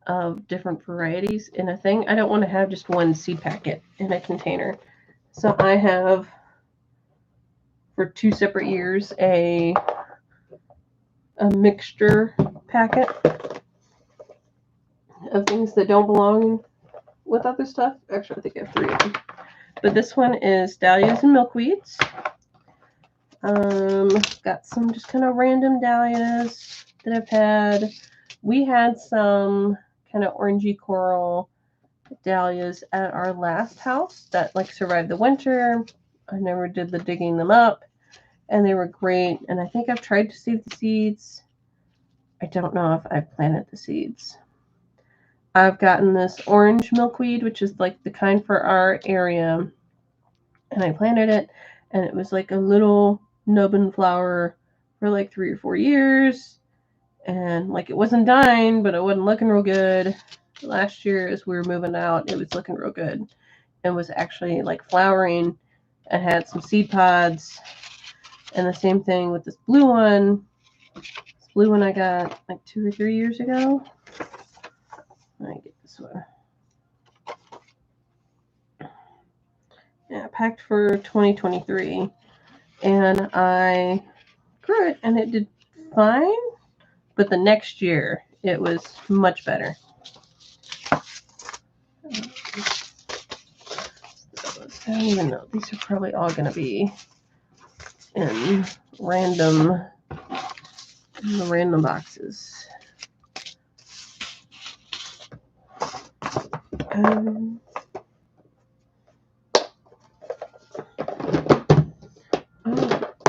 of different varieties in a thing. I don't want to have just one seed packet in a container. So I have, for 2 separate years, a mixture packet of things that don't belong with other stuff. Actually, I think I have 3 of them. But this one is dahlias and milkweeds. Got some just kind of random dahlias that I've had. We had some kind of orangey coral dahlias at our last house that like survived the winter. I never did the digging them up, and they were great. And I think I've tried to save the seeds. I don't know if I planted the seeds. I've gotten this orange milkweed, which is like the kind for our area, and I planted it, and it was like a little nubbin flower for like 3 or 4 years, and like it wasn't dying, but it wasn't looking real good. Last year, as we were moving out, it was looking real good and was actually like flowering and had some seed pods. And the same thing with this blue one. This blue one I got like 2 or 3 years ago. Let me get this one. Yeah, packed for 2023. And I grew it and it did fine. But the next year, it was much better. I don't even know. These are probably all going to be in random boxes.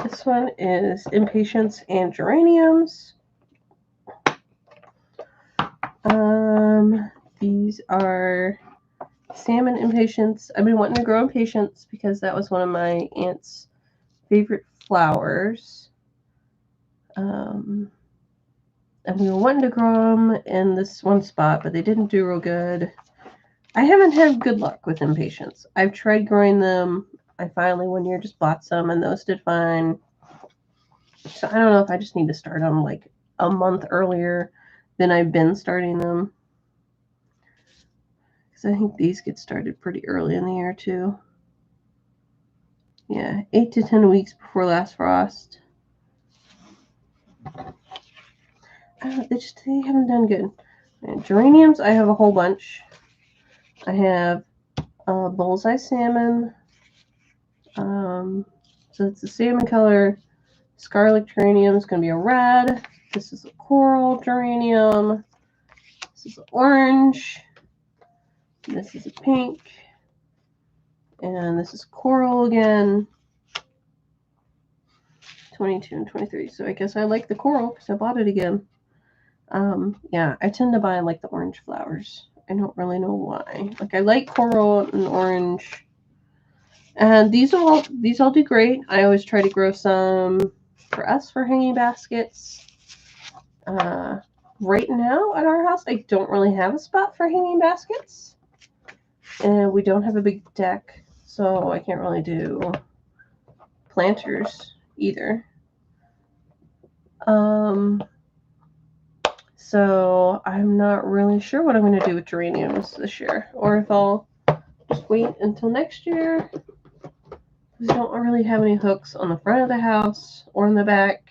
This one is impatiens and geraniums. These are salmon impatiens. I've been wanting to grow impatiens because that was one of my aunt's favorite flowers. And we were wanting to grow them in this one spot, but they didn't do real good. I haven't had good luck with impatiens. I've tried growing them. I finally one year just bought some, and those did fine. So I don't know if I just need to start them like a month earlier than I've been starting them. Because I think these get started pretty early in the year too. Yeah, 8 to 10 weeks before last frost. They haven't done good. And geraniums, I have a whole bunch. I have bullseye salmon. So it's the salmon color. Scarlet geranium is going to be a red. This is a coral geranium. This is an orange. This is a pink. And this is coral again. 22 and 23. So I guess I like the coral because I bought it again. Yeah, I tend to buy like the orange flowers. I don't really know why. Like I like coral and orange. And these all do great. I always try to grow some for us for hanging baskets. Right now at our house, I don't really have a spot for hanging baskets. And we don't have a big deck, so I can't really do planters either. So I'm not really sure what I'm going to do with geraniums this year, or if I'll just wait until next year. We don't really have any hooks on the front of the house or in the back.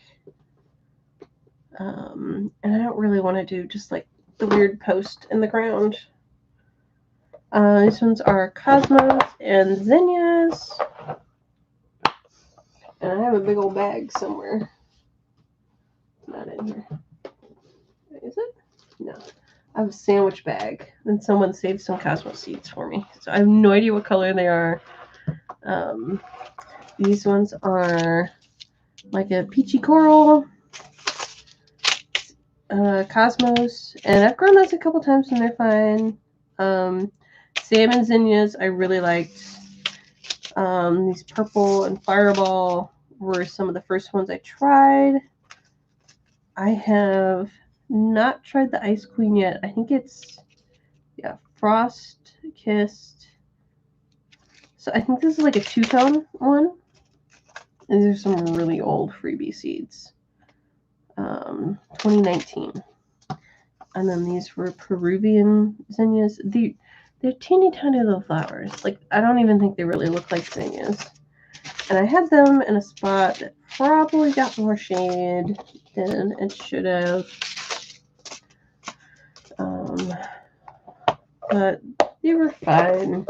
And I don't really want to do just like the weird post in the ground. These ones are cosmos and zinnias. And I have a big old bag somewhere. Not in here. Is it? No. I have a sandwich bag. And someone saved some cosmos seeds for me. So I have no idea what color they are. These ones are like a peachy coral. Cosmos. And I've grown those a couple times and they're fine. Salmon zinnias I really liked. These purple and fireball were some of the first ones I tried. I have not tried the Ice Queen yet. I think it's, yeah, Frost Kissed. So I think this is like a two-tone one. These are some really old freebie seeds. 2019. And then these were Peruvian zinnias. They're teeny tiny little flowers. Like, I don't even think they really look like zinnias. And I had them in a spot that probably got more shade than it should have. But they were fine.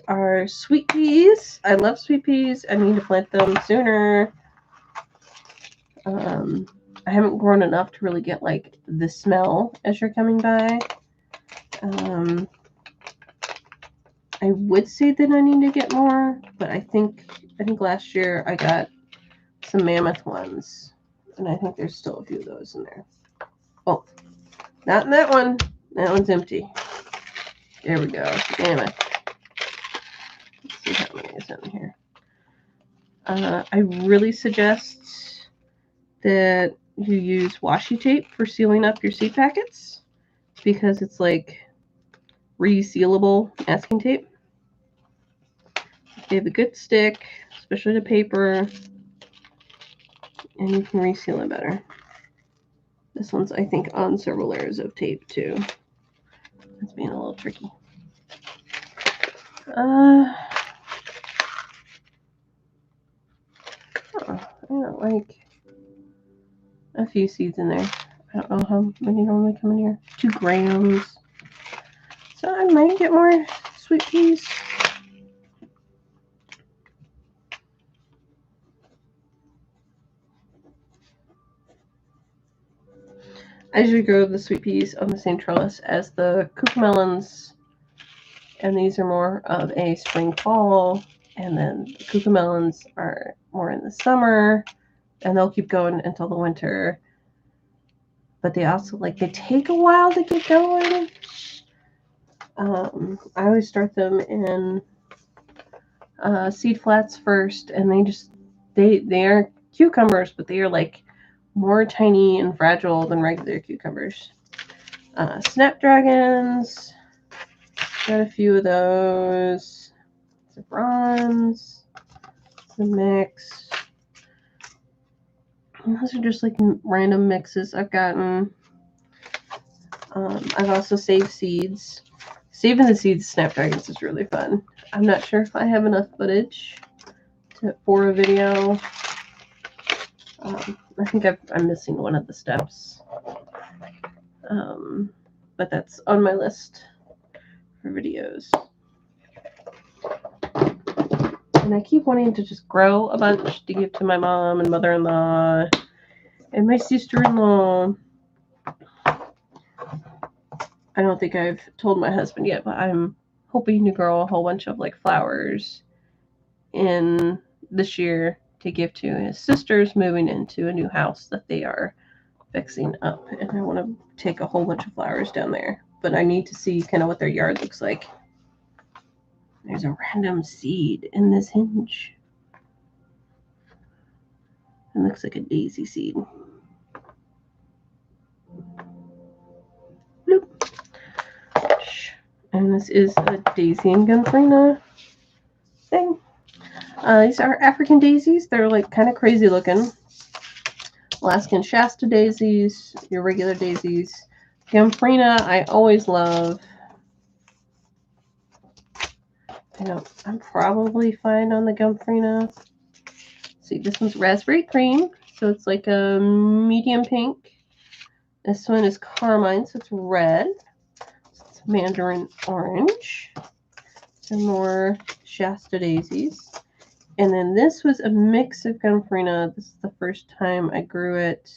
Our sweet peas. I love sweet peas. I need to plant them sooner. I haven't grown enough to really get like the smell as you're coming by. I would say that I need to get more, but I think last year I got some mammoth ones, and I think there's still a few of those in there. Oh, not in that one. That one's empty. There we go. Mammoth. Let's see how many is in here. I really suggest that you use washi tape for sealing up your seed packets because it's like resealable masking tape. They have a good stick, especially to paper, and you can reseal it better. This one's, I think, on several layers of tape too. It's being a little tricky. I got like a few seeds in there. I don't know how many normally come in here. 2 grams. So I might get more sweet peas. I usually grow the sweet peas on the same trellis as the cucamelons, and these are more of a spring fall, and then the cucamelons are more in the summer, and they'll keep going until the winter. But they also they take a while to get going. I always start them in seed flats first, and they are cucumbers, but they are like more tiny and fragile than regular cucumbers. Snapdragons, got a few of those. Some bronze, some mix. And those are just like random mixes I've gotten. I've also saved seeds. Saving the seeds Snapdragons is really fun. I'm not sure if I have enough footage for a video. I think I'm missing one of the steps. But that's on my list for videos. And I keep wanting to just grow a bunch to give to my mom and mother-in-law and my sister-in-law. I don't think I've told my husband yet, but I'm hoping to grow a whole bunch of like flowers in this year to give to his sisters moving into a new house that they are fixing up. And I want to take a whole bunch of flowers down there. But I need to see kind of what their yard looks like. There's a random seed in this hinge. It looks like a daisy seed. Bloop. And this is a daisy and gomphrena thing. These are African daisies. They're like kind of crazy looking. Alaskan Shasta daisies, your regular daisies. Gomphrena, I always love. I'm probably fine on the gomphrena. See, this one's raspberry cream, so it's like a medium pink. This one is carmine, so it's red. So it's mandarin orange. Some more Shasta daisies. And then this was a mix of gomphrena. This is the first time I grew it.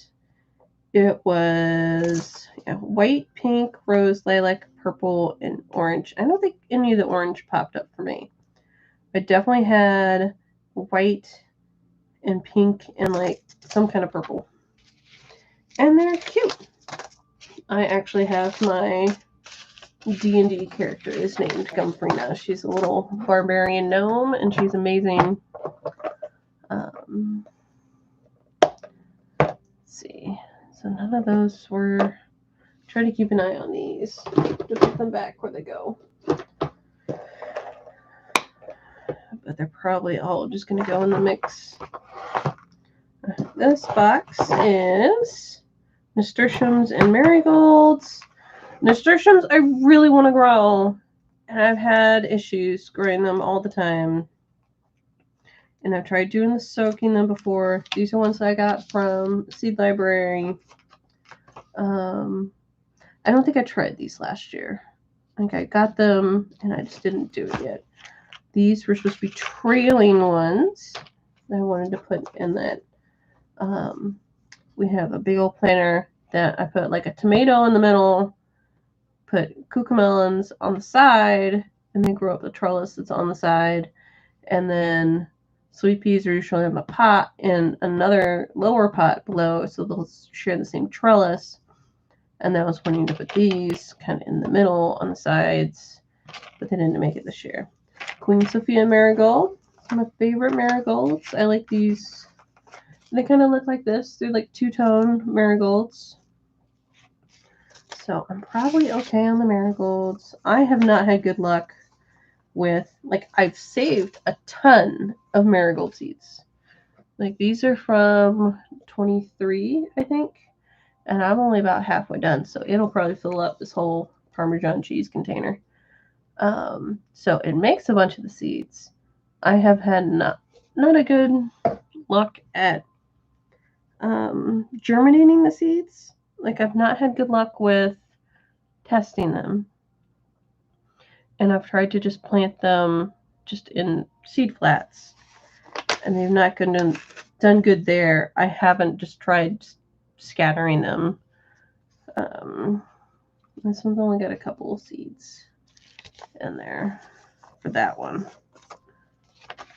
It was white, pink, rose, lilac, purple, and orange. I don't think any of the orange popped up for me. I definitely had white and pink and like some kind of purple. And they're cute. I actually have my D&D character is named Gomphrena. She's a little barbarian gnome and she's amazing. Let's see. So none of those were. Try to keep an eye on these to put them back where they go. But they're probably all just going to go in the mix. This box is nasturtiums and marigolds. Nasturtiums I really want to grow. And I've had issues growing them all the time. And I've tried doing the soaking them before. These are ones that I got from Seed Library. I don't think I tried these last year. I think I got them and I just didn't do it yet. These were supposed to be trailing ones that I wanted to put in that. We have a big old planter that I put like a tomato in the middle, put cucamelons on the side, and then grow up the trellis that's on the side. And then sweet peas are usually in a pot in another lower pot below, so they'll share the same trellis. And then I was wanting to put these kind of in the middle on the sides, but they didn't make it this year. Queen Sophia marigold, my favorite marigolds. I like these. They kind of look like this. They're like two-tone marigolds. So I'm probably okay on the marigolds. I have not had good luck with, like, I've saved a ton of marigold seeds. Like, these are from 23, I think. And I'm only about halfway done, so it'll probably fill up this whole Parmesan cheese container. So it makes a bunch of the seeds. I have had not a good luck at germinating the seeds. Like, I've not had good luck with testing them. And I've tried to just plant them just in seed flats. And they've not done good there. I haven't just tried scattering them. This one's only got a couple of seeds in there for that one.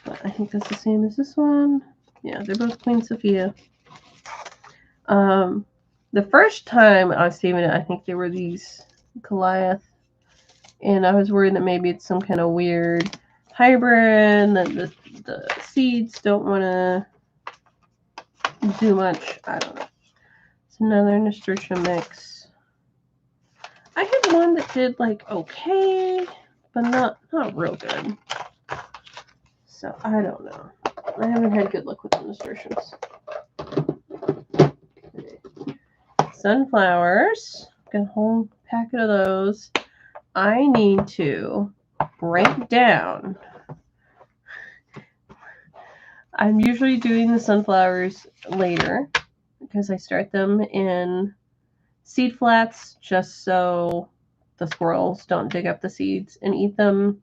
But I think that's the same as this one. Yeah, they're both Queen Sophia. The first time I was saving it, I think there were these Goliath. And I was worried that maybe it's some kind of weird hybrid, and the seeds don't want to do much. I don't know. It's another nasturtium mix. I had one that did like okay, but not real good. So I don't know. I haven't had good luck with the nasturtiums. Okay. Sunflowers. Got a whole packet of those. I need to break down. I'm usually doing the sunflowers later because I start them in seed flats just so the squirrels don't dig up the seeds and eat them.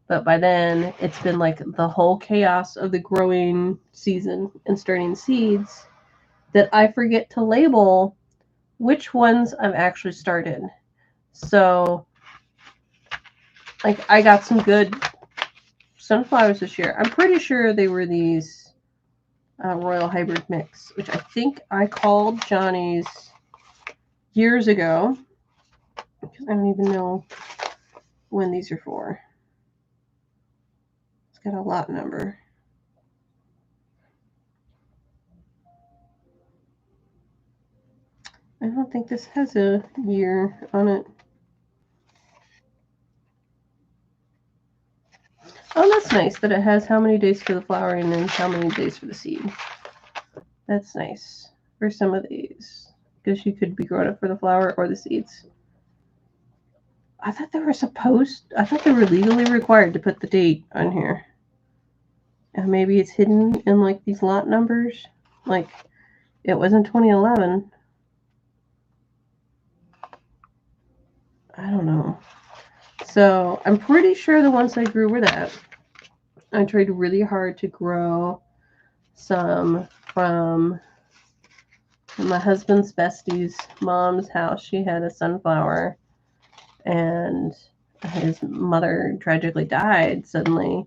But by then, it's been like the whole chaos of the growing season and starting seeds that I forget to label which ones I've actually started. So, like, I got some good sunflowers this year. I'm pretty sure they were these Royal Hybrid Mix, which I think I called Johnny's years ago. Because I don't even know when these are for. It's got a lot number. I don't think this has a year on it. Oh, that's nice that it has how many days for the flowering and how many days for the seed. That's nice for some of these. Because you could be growing up for the flower or the seeds. I thought they were legally required to put the date on here. And maybe it's hidden in like these lot numbers. Like it was in 2011. I don't know. So I'm pretty sure the ones I grew were that. I tried really hard to grow some from my husband's bestie's mom's house. She had a sunflower, and his mother tragically died suddenly,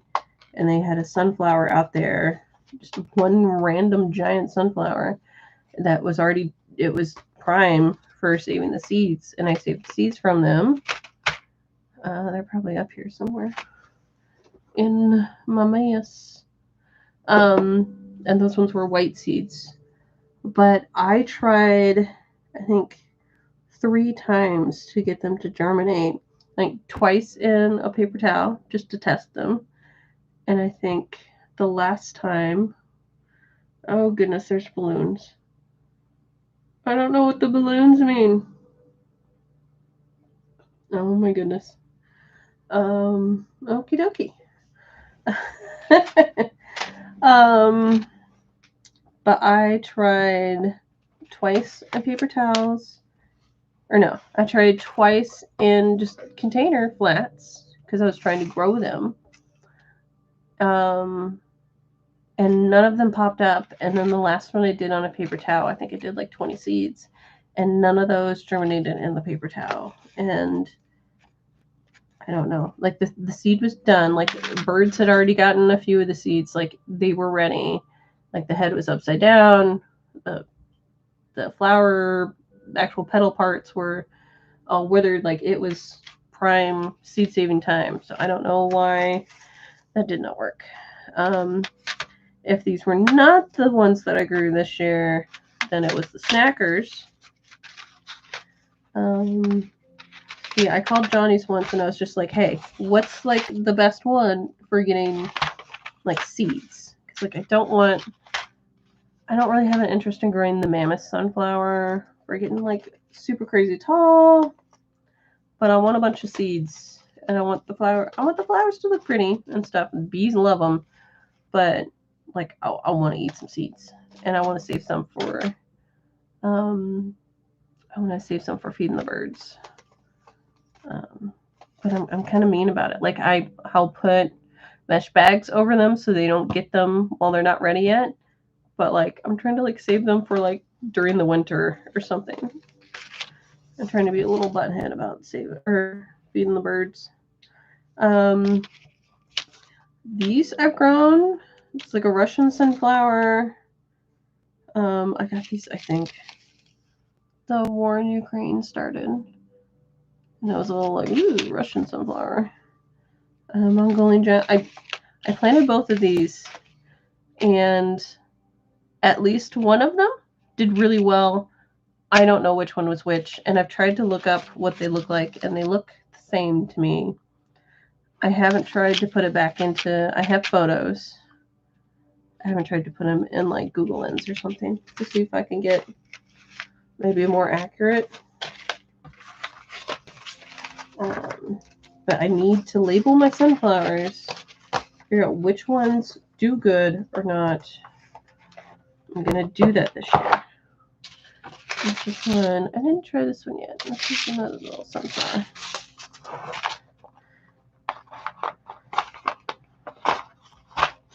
and they had a sunflower out there, just one random giant sunflower that was already, it was prime for saving the seeds, and I saved the seeds from them. They're probably up here somewhere in my mess. And those ones were white seeds. But I tried, I think, 3 times to get them to germinate. Like twice in a paper towel just to test them. And I think the last time, oh goodness, there's balloons. I don't know what the balloons mean. Oh my goodness. Okie dokie. But I tried twice in paper towels. Or no, I tried twice in just container flats because I was trying to grow them. And none of them popped up. And then the last one I did on a paper towel, I think I did like 20 seeds. And none of those germinated in the paper towel. And I don't know. Like the seed was done. Like birds had already gotten a few of the seeds. Like they were ready. Like the head was upside down. The flower, actual petal parts were all withered. Like it was prime seed saving time. So I don't know why that did not work. If these were not the ones that I grew this year, then it was the Snackers. Yeah, I called Johnny's once and I was just like, hey, what's like the best one for getting like seeds? Because like I don't really have an interest in growing the mammoth sunflower for getting like super crazy tall, but I want a bunch of seeds and I want the flowers to look pretty and stuff. Bees love them, but like I want to eat some seeds and I want to save some for feeding the birds. But I'm kind of mean about it. Like I'll put mesh bags over them so they don't get them while they're not ready yet. But like I'm trying to like save them for like during the winter or something. I'm trying to be a little butthead about feeding the birds. These I've grown. It's like a Russian sunflower. I got these, I think, the war in Ukraine started. And I was a little like, ooh, Russian sunflower. Mongolian giant. I planted both of these, and at least one of them did really well. I don't know which one was which, and I've tried to look up what they look like, and they look the same to me. I haven't tried to put it back into, I have photos. I haven't tried to put them in like Google Lens or something to see if I can get maybe more accurate. But I need to label my sunflowers, figure out which ones do good or not. I'm going to do that this year. This is one. I didn't try this one yet. This is another little sunflower.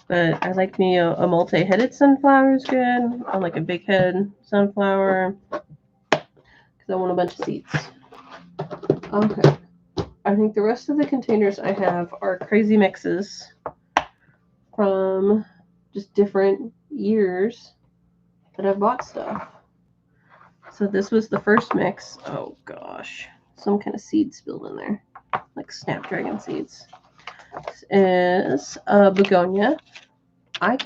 But I like me a multi-headed sunflower is good. I like a big head sunflower because I want a bunch of seeds. Okay. I think the rest of the containers I have are crazy mixes from just different years that I've bought stuff. So this was the first mix. Oh gosh, some kind of seed spilled in there, like snapdragon seeds. This is begonia. I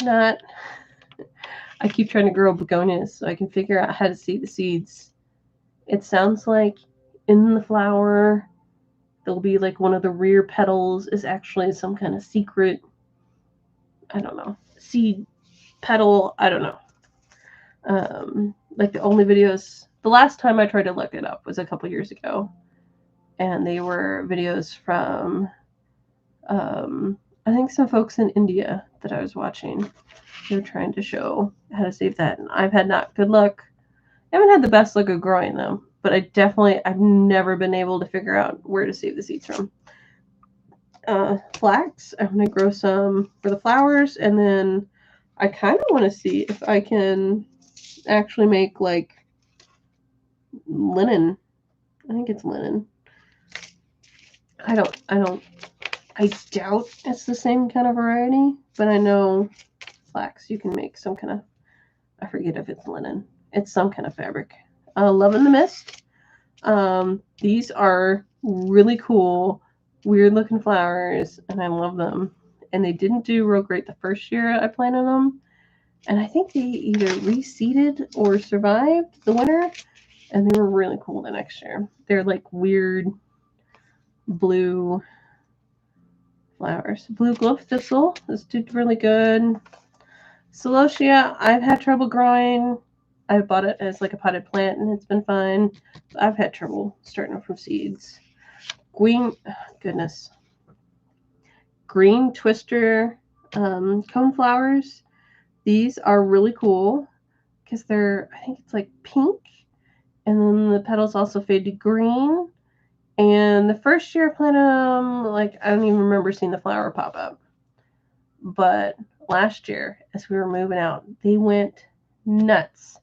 keep trying to grow begonias so I can figure out how to see the seeds. It sounds like in the flower there'll be like one of the rear petals is actually some kind of secret, I don't know, seed petal. I don't know. Like the only videos, the last time I tried to look it up was a couple years ago, and they were videos from I think some folks in India that I was watching. They're trying to show how to save that, and I've had not good luck. I haven't had the best luck of growing them, but I've never been able to figure out where to save the seeds from. Flax, I'm going to grow some for the flowers, and then I kind of want to see if I can actually make like linen. I think it's linen. I doubt it's the same kind of variety, but I know flax you can make some kind of, I forget if it's linen. It's some kind of fabric. Love in the Mist. These are really cool, weird looking flowers, and I love them. And they didn't do real great the first year I planted them. And I think they either reseeded or survived the winter, and they were really cool the next year. They're like weird blue flowers. Blue glove thistle. This did really good. Celosia, I've had trouble growing. I bought it as like a potted plant, and it's been fine. I've had trouble starting from seeds. Green twister coneflowers. These are really cool because they're, I think it's like pink, and then the petals also fade to green. And the first year I planted them, like I don't even remember seeing the flower pop up. But last year, as we were moving out, they went nuts.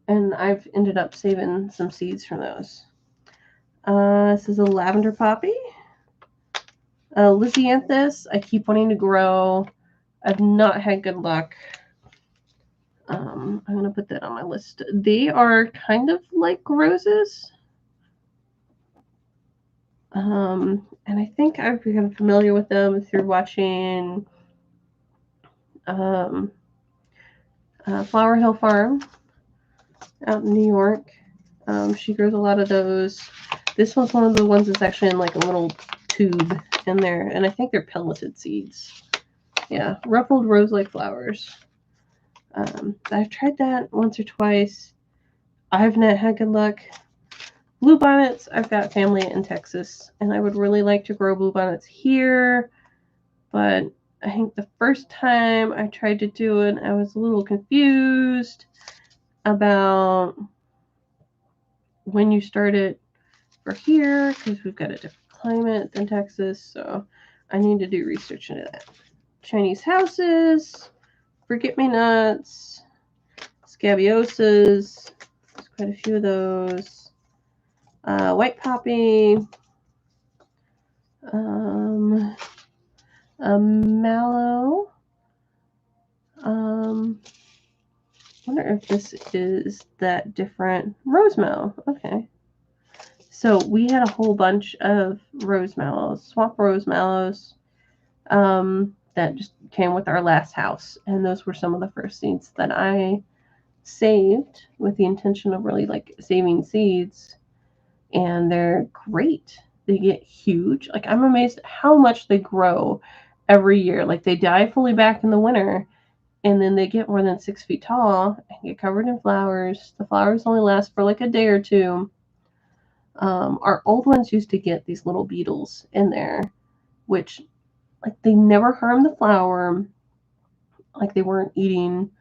And I've ended up saving some seeds from those. This is a lavender poppy. Lisianthus, I keep wanting to grow. I've not had good luck. I'm going to put that on my list. They are kind of like roses. And I think I've become familiar with them through watching Flower Hill Farm out in New York. She grows a lot of those. This one's one of the ones that's actually in like a little tube in there, and I think they're pelleted seeds. Yeah, ruffled rose-like flowers. I've tried that once or twice. I've not had good luck. Bluebonnets, I've got family in Texas, and I would really like to grow bluebonnets here, but I think the first time I tried to do it, I was a little confused about when you start it for here, because we've got a different climate than Texas, so I need to do research into that. Chinese houses, forget-me-nots, scabiosas, there's quite a few of those. White poppy, mallow. Wonder if this is that different rose mallow. Okay. So we had a whole bunch of rose mallows, swamp rose mallows. that just came with our last house. And those were some of the first seeds that I saved with the intention of really like saving seeds. And they're great. They get huge. Like, I'm amazed at how much they grow every year. Like, they die fully back in the winter, and then they get more than 6 feet tall and get covered in flowers. The flowers only last for like a day or two. Our old ones used to get these little beetles in there, which, like, they never harmed the flower. Like, they weren't eating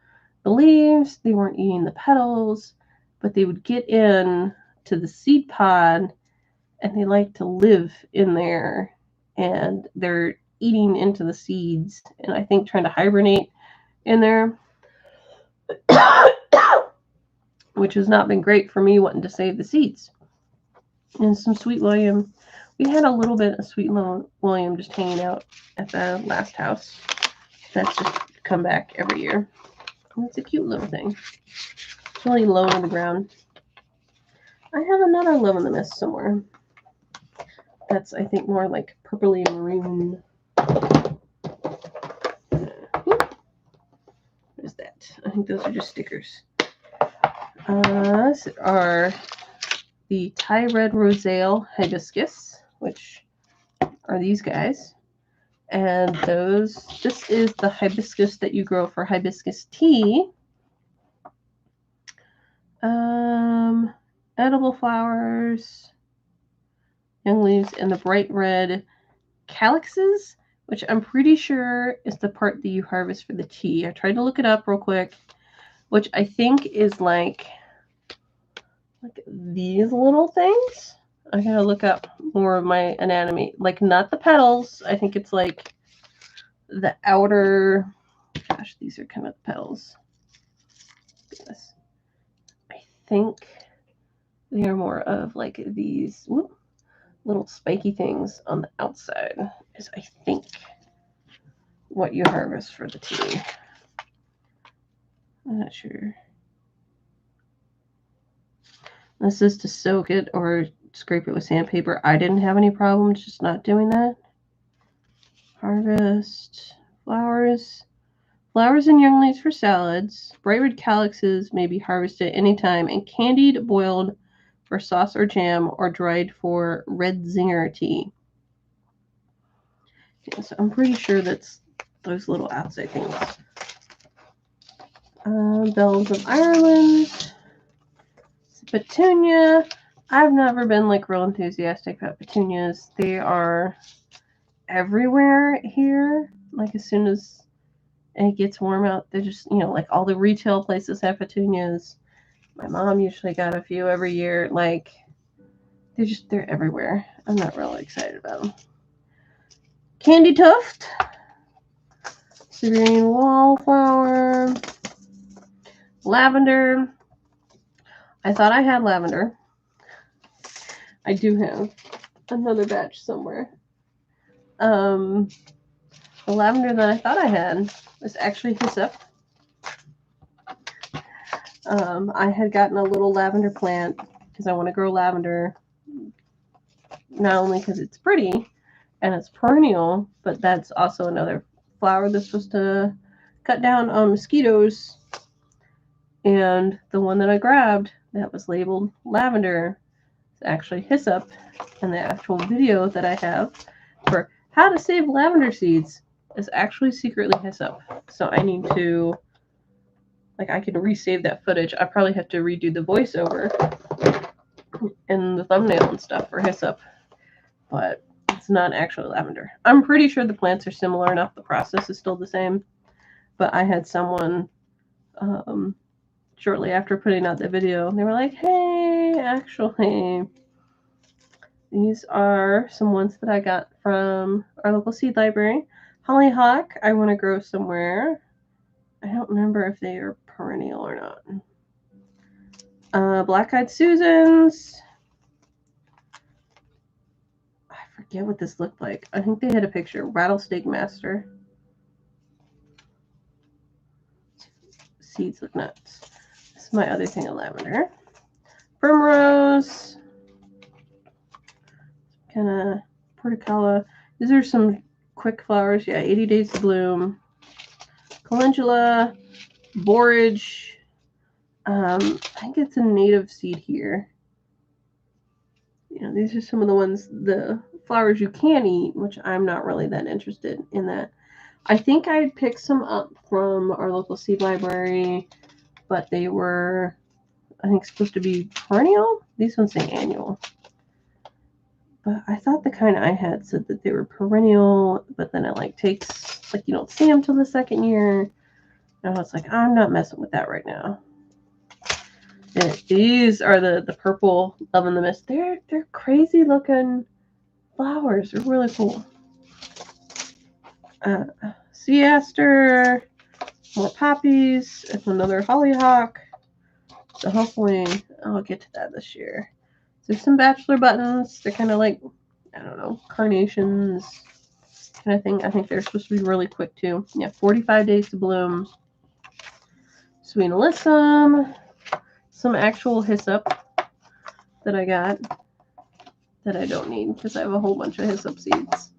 the leaves, they weren't eating the petals, but they would get in to the seed pod, and they like to live in there, and they're eating into the seeds, and I think trying to hibernate in there, which has not been great for me wanting to save the seeds. And some Sweet William. We had a little bit of Sweet William just hanging out at the last house. That's just come back every year. And it's a cute little thing. It's really low to the ground. I have another Love in the Mist somewhere. That's, I think, more like purpley maroon. What is that? I think those are just stickers. These are the Thai Red Rosale Hibiscus, which are these guys. And this is the hibiscus that you grow for hibiscus tea. Edible flowers, young leaves, and the bright red calyxes, which I'm pretty sure is the part that you harvest for the tea. I tried to look it up real quick, which I think is like these little things. I gotta look up more of my anatomy. Like, not the petals. I think it's like the outer. Gosh, these are kind of the petals. Goodness. I think they are more of like these little spiky things on the outside. Is, I think, what you harvest for the tea. I'm not sure. This is to soak it or scrape it with sandpaper. I didn't have any problems just not doing that. Harvest flowers. Flowers and young leaves for salads. Bright red calyxes may be harvested anytime and candied, boiled for sauce or jam, or dried for red zinger tea. Yeah, so I'm pretty sure that's those little outside things. Bells of Ireland. Petunia. I've never been like real enthusiastic about petunias. They are everywhere here. Like, as soon as it gets warm out, they're just, like, all the retail places have petunias. My mom usually got a few every year. Like, they're everywhere. I'm not really excited about them. Candy tuft. Serene wallflower. Lavender. I thought I had lavender. I do have another batch somewhere. The lavender that I thought I had was actually hyssop. I had gotten a little lavender plant because I want to grow lavender, not only because it's pretty and it's perennial, but that's also another flower that's supposed to cut down on mosquitoes. And the one that I grabbed that was labeled lavender is actually hyssop, and the actual video that I have for how to save lavender seeds is actually secretly hyssop. So I need to, like, I can resave that footage. I probably have to redo the voiceover and the thumbnail and stuff for hyssop, but it's not actually lavender. I'm pretty sure the plants are similar enough. The process is still the same, but I had someone shortly after putting out the video, they were like, hey, actually, these are some ones that I got from our local seed library. Hollyhock, I want to grow somewhere. I don't remember if they are perennial or not. Black-eyed Susans. I forget what this looked like. I think they had a picture. Rattlesnake Master. Seeds look nuts. This is my other thing of lavender. Primrose. Kind of portacala. These are some quick flowers. Yeah, 80 days to bloom. Calendula, borage. I think it's a native seed here. You know, these are some of the ones, the flowers you can eat, which I'm not really that interested in that. I think I picked some up from our local seed library, but they were, I think, supposed to be perennial. These ones say annual. But I thought the kind I had said that they were perennial, but then it like takes, like you don't see them till the second year. And I was like, I'm not messing with that right now. And these are the purple Love in the Mist. They're crazy looking flowers. They're really cool. Sea aster, more poppies, and another hollyhock. So hopefully I'll get to that this year. There's some bachelor buttons. They're kind of like, I don't know, carnations kind of thing. I think they're supposed to be really quick too. Yeah, 45 days to bloom. Sweet alyssum. Some actual hyssop that I got that I don't need because I have a whole bunch of hyssop seeds.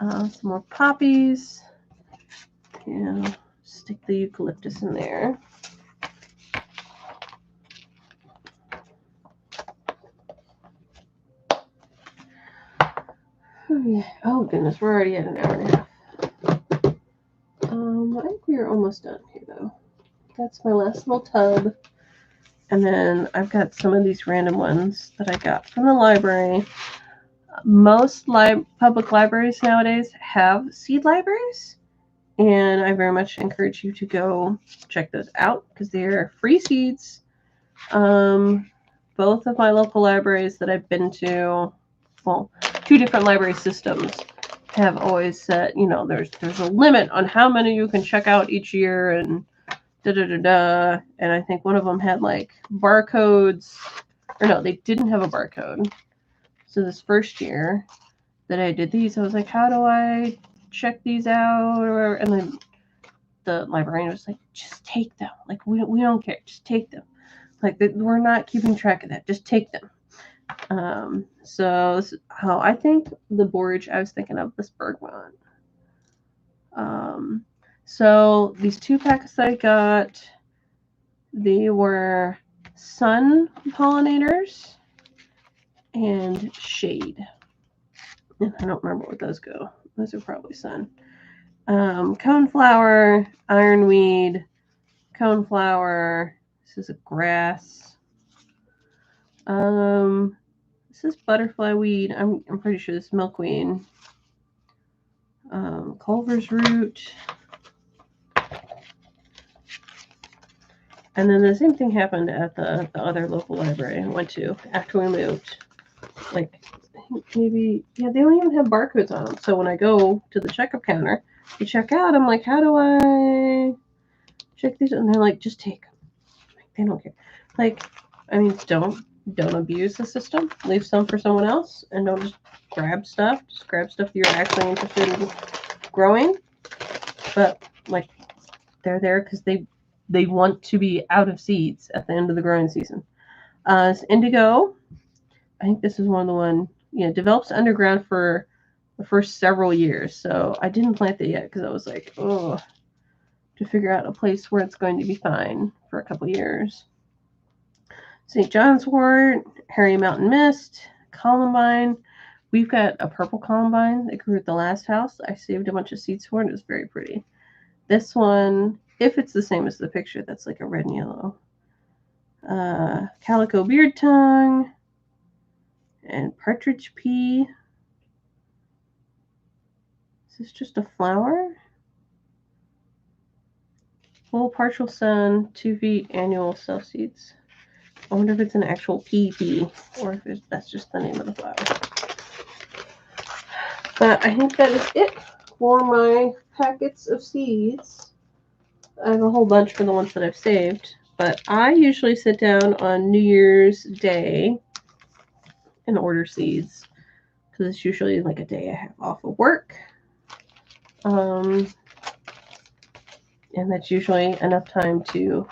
Some more poppies. Yeah, stick the eucalyptus in there. Oh goodness, we're already at an hour and a half. I think we are almost done here though. That's my last little tub. And then I've got some of these random ones that I got from the library. Most public libraries nowadays have seed libraries, and I very much encourage you to go check those out because they're free seeds. Both of my local libraries that I've been to, well, 2 different library systems, have always said, you know, there's a limit on how many you can check out each year, and da-da-da-da. And I think one of them had like barcodes, or no, they didn't have a barcode. So this first year that I did these, I was like, how do I check these out? And then the librarian was like, just take them. Like, we don't care. Just take them. Like, we're not keeping track of that. Just take them. So this is how I think the borage I was thinking of this bergamot. So these 2 packs that I got, they were sun pollinators and shade. And I don't remember what those go. Those are probably sun. Coneflower, ironweed, coneflower. This is a grass. This is butterfly weed. I'm pretty sure this is milkweed. Culver's root. And then the same thing happened at the other local library I went to after we moved. Like, maybe, yeah, they don't even have barcodes on them. So when I go to the checkout counter to check out, I'm like, how do I check these? And they're like, just take them. Like, they don't care. Like, I mean, don't abuse the system. Leave some for someone else, and don't just grab stuff. Just grab stuff you're actually interested in growing. But like, they're there because they want to be out of seeds at the end of the growing season. It's indigo. I think this is one of the one. Yeah, develops underground for the first several years. So I didn't plant it yet because I was like, oh, to figure out a place where it's going to be fine for a couple years. St. John's wort, hairy mountain mist, columbine. We've got a purple columbine that grew at the last house. I saved a bunch of seeds for it. It was very pretty. This one, if it's the same as the picture, that's like a red and yellow. Calico beard tongue and partridge pea. Is this just a flower? Full partial sun, 2 feet, annual self seeds. I wonder if it's an actual pea or if that's just the name of the flower. But I think that is it for my packets of seeds. I have a whole bunch for the ones that I've saved, but I usually sit down on New Year's Day and order seeds because it's usually like a day I have off of work. And that's usually enough time to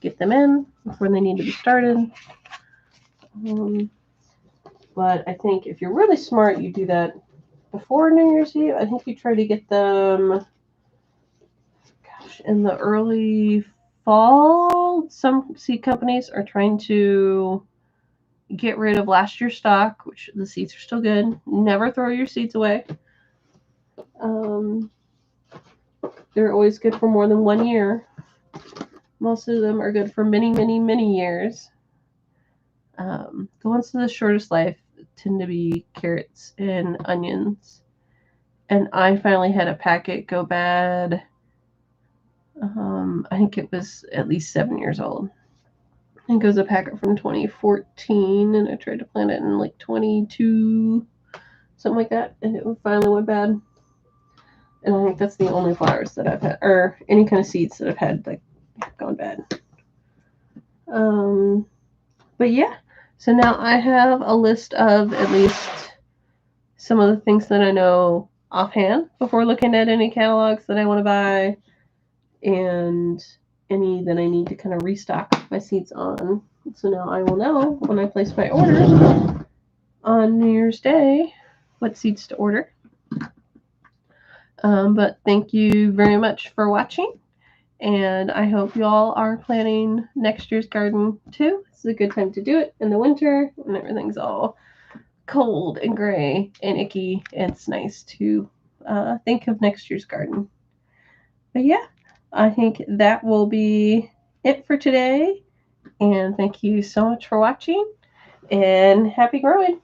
get them in before they need to be started. But I think if you're really smart, you do that before New Year's Eve. I think we try to get them, gosh, in the early fall. Some seed companies are trying to get rid of last year's stock, which the seeds are still good. Never throw your seeds away. They're always good for more than 1 year. Most of them are good for many, many, many years. The ones with the shortest life tend to be carrots and onions. And I finally had a packet go bad. I think it was at least 7 years old. I think it was a packet from 2014, and I tried to plant it in like 22, something like that, and it finally went bad. And I think that's the only flowers that I've had, or any kind of seeds that I've had, like, gone bad. But yeah, so now I have a list of at least some of the things that I know offhand before looking at any catalogs that I want to buy, and any that I need to kind of restock my seeds on. So now I will know when I place my orders on New Year's Day what seeds to order. But thank you very much for watching, and I hope you all are planning next year's garden too. It's a good time to do it in the winter when everything's all cold and gray and icky. It's nice to think of next year's garden. But yeah, I think that will be it for today. And thank you so much for watching, and happy growing.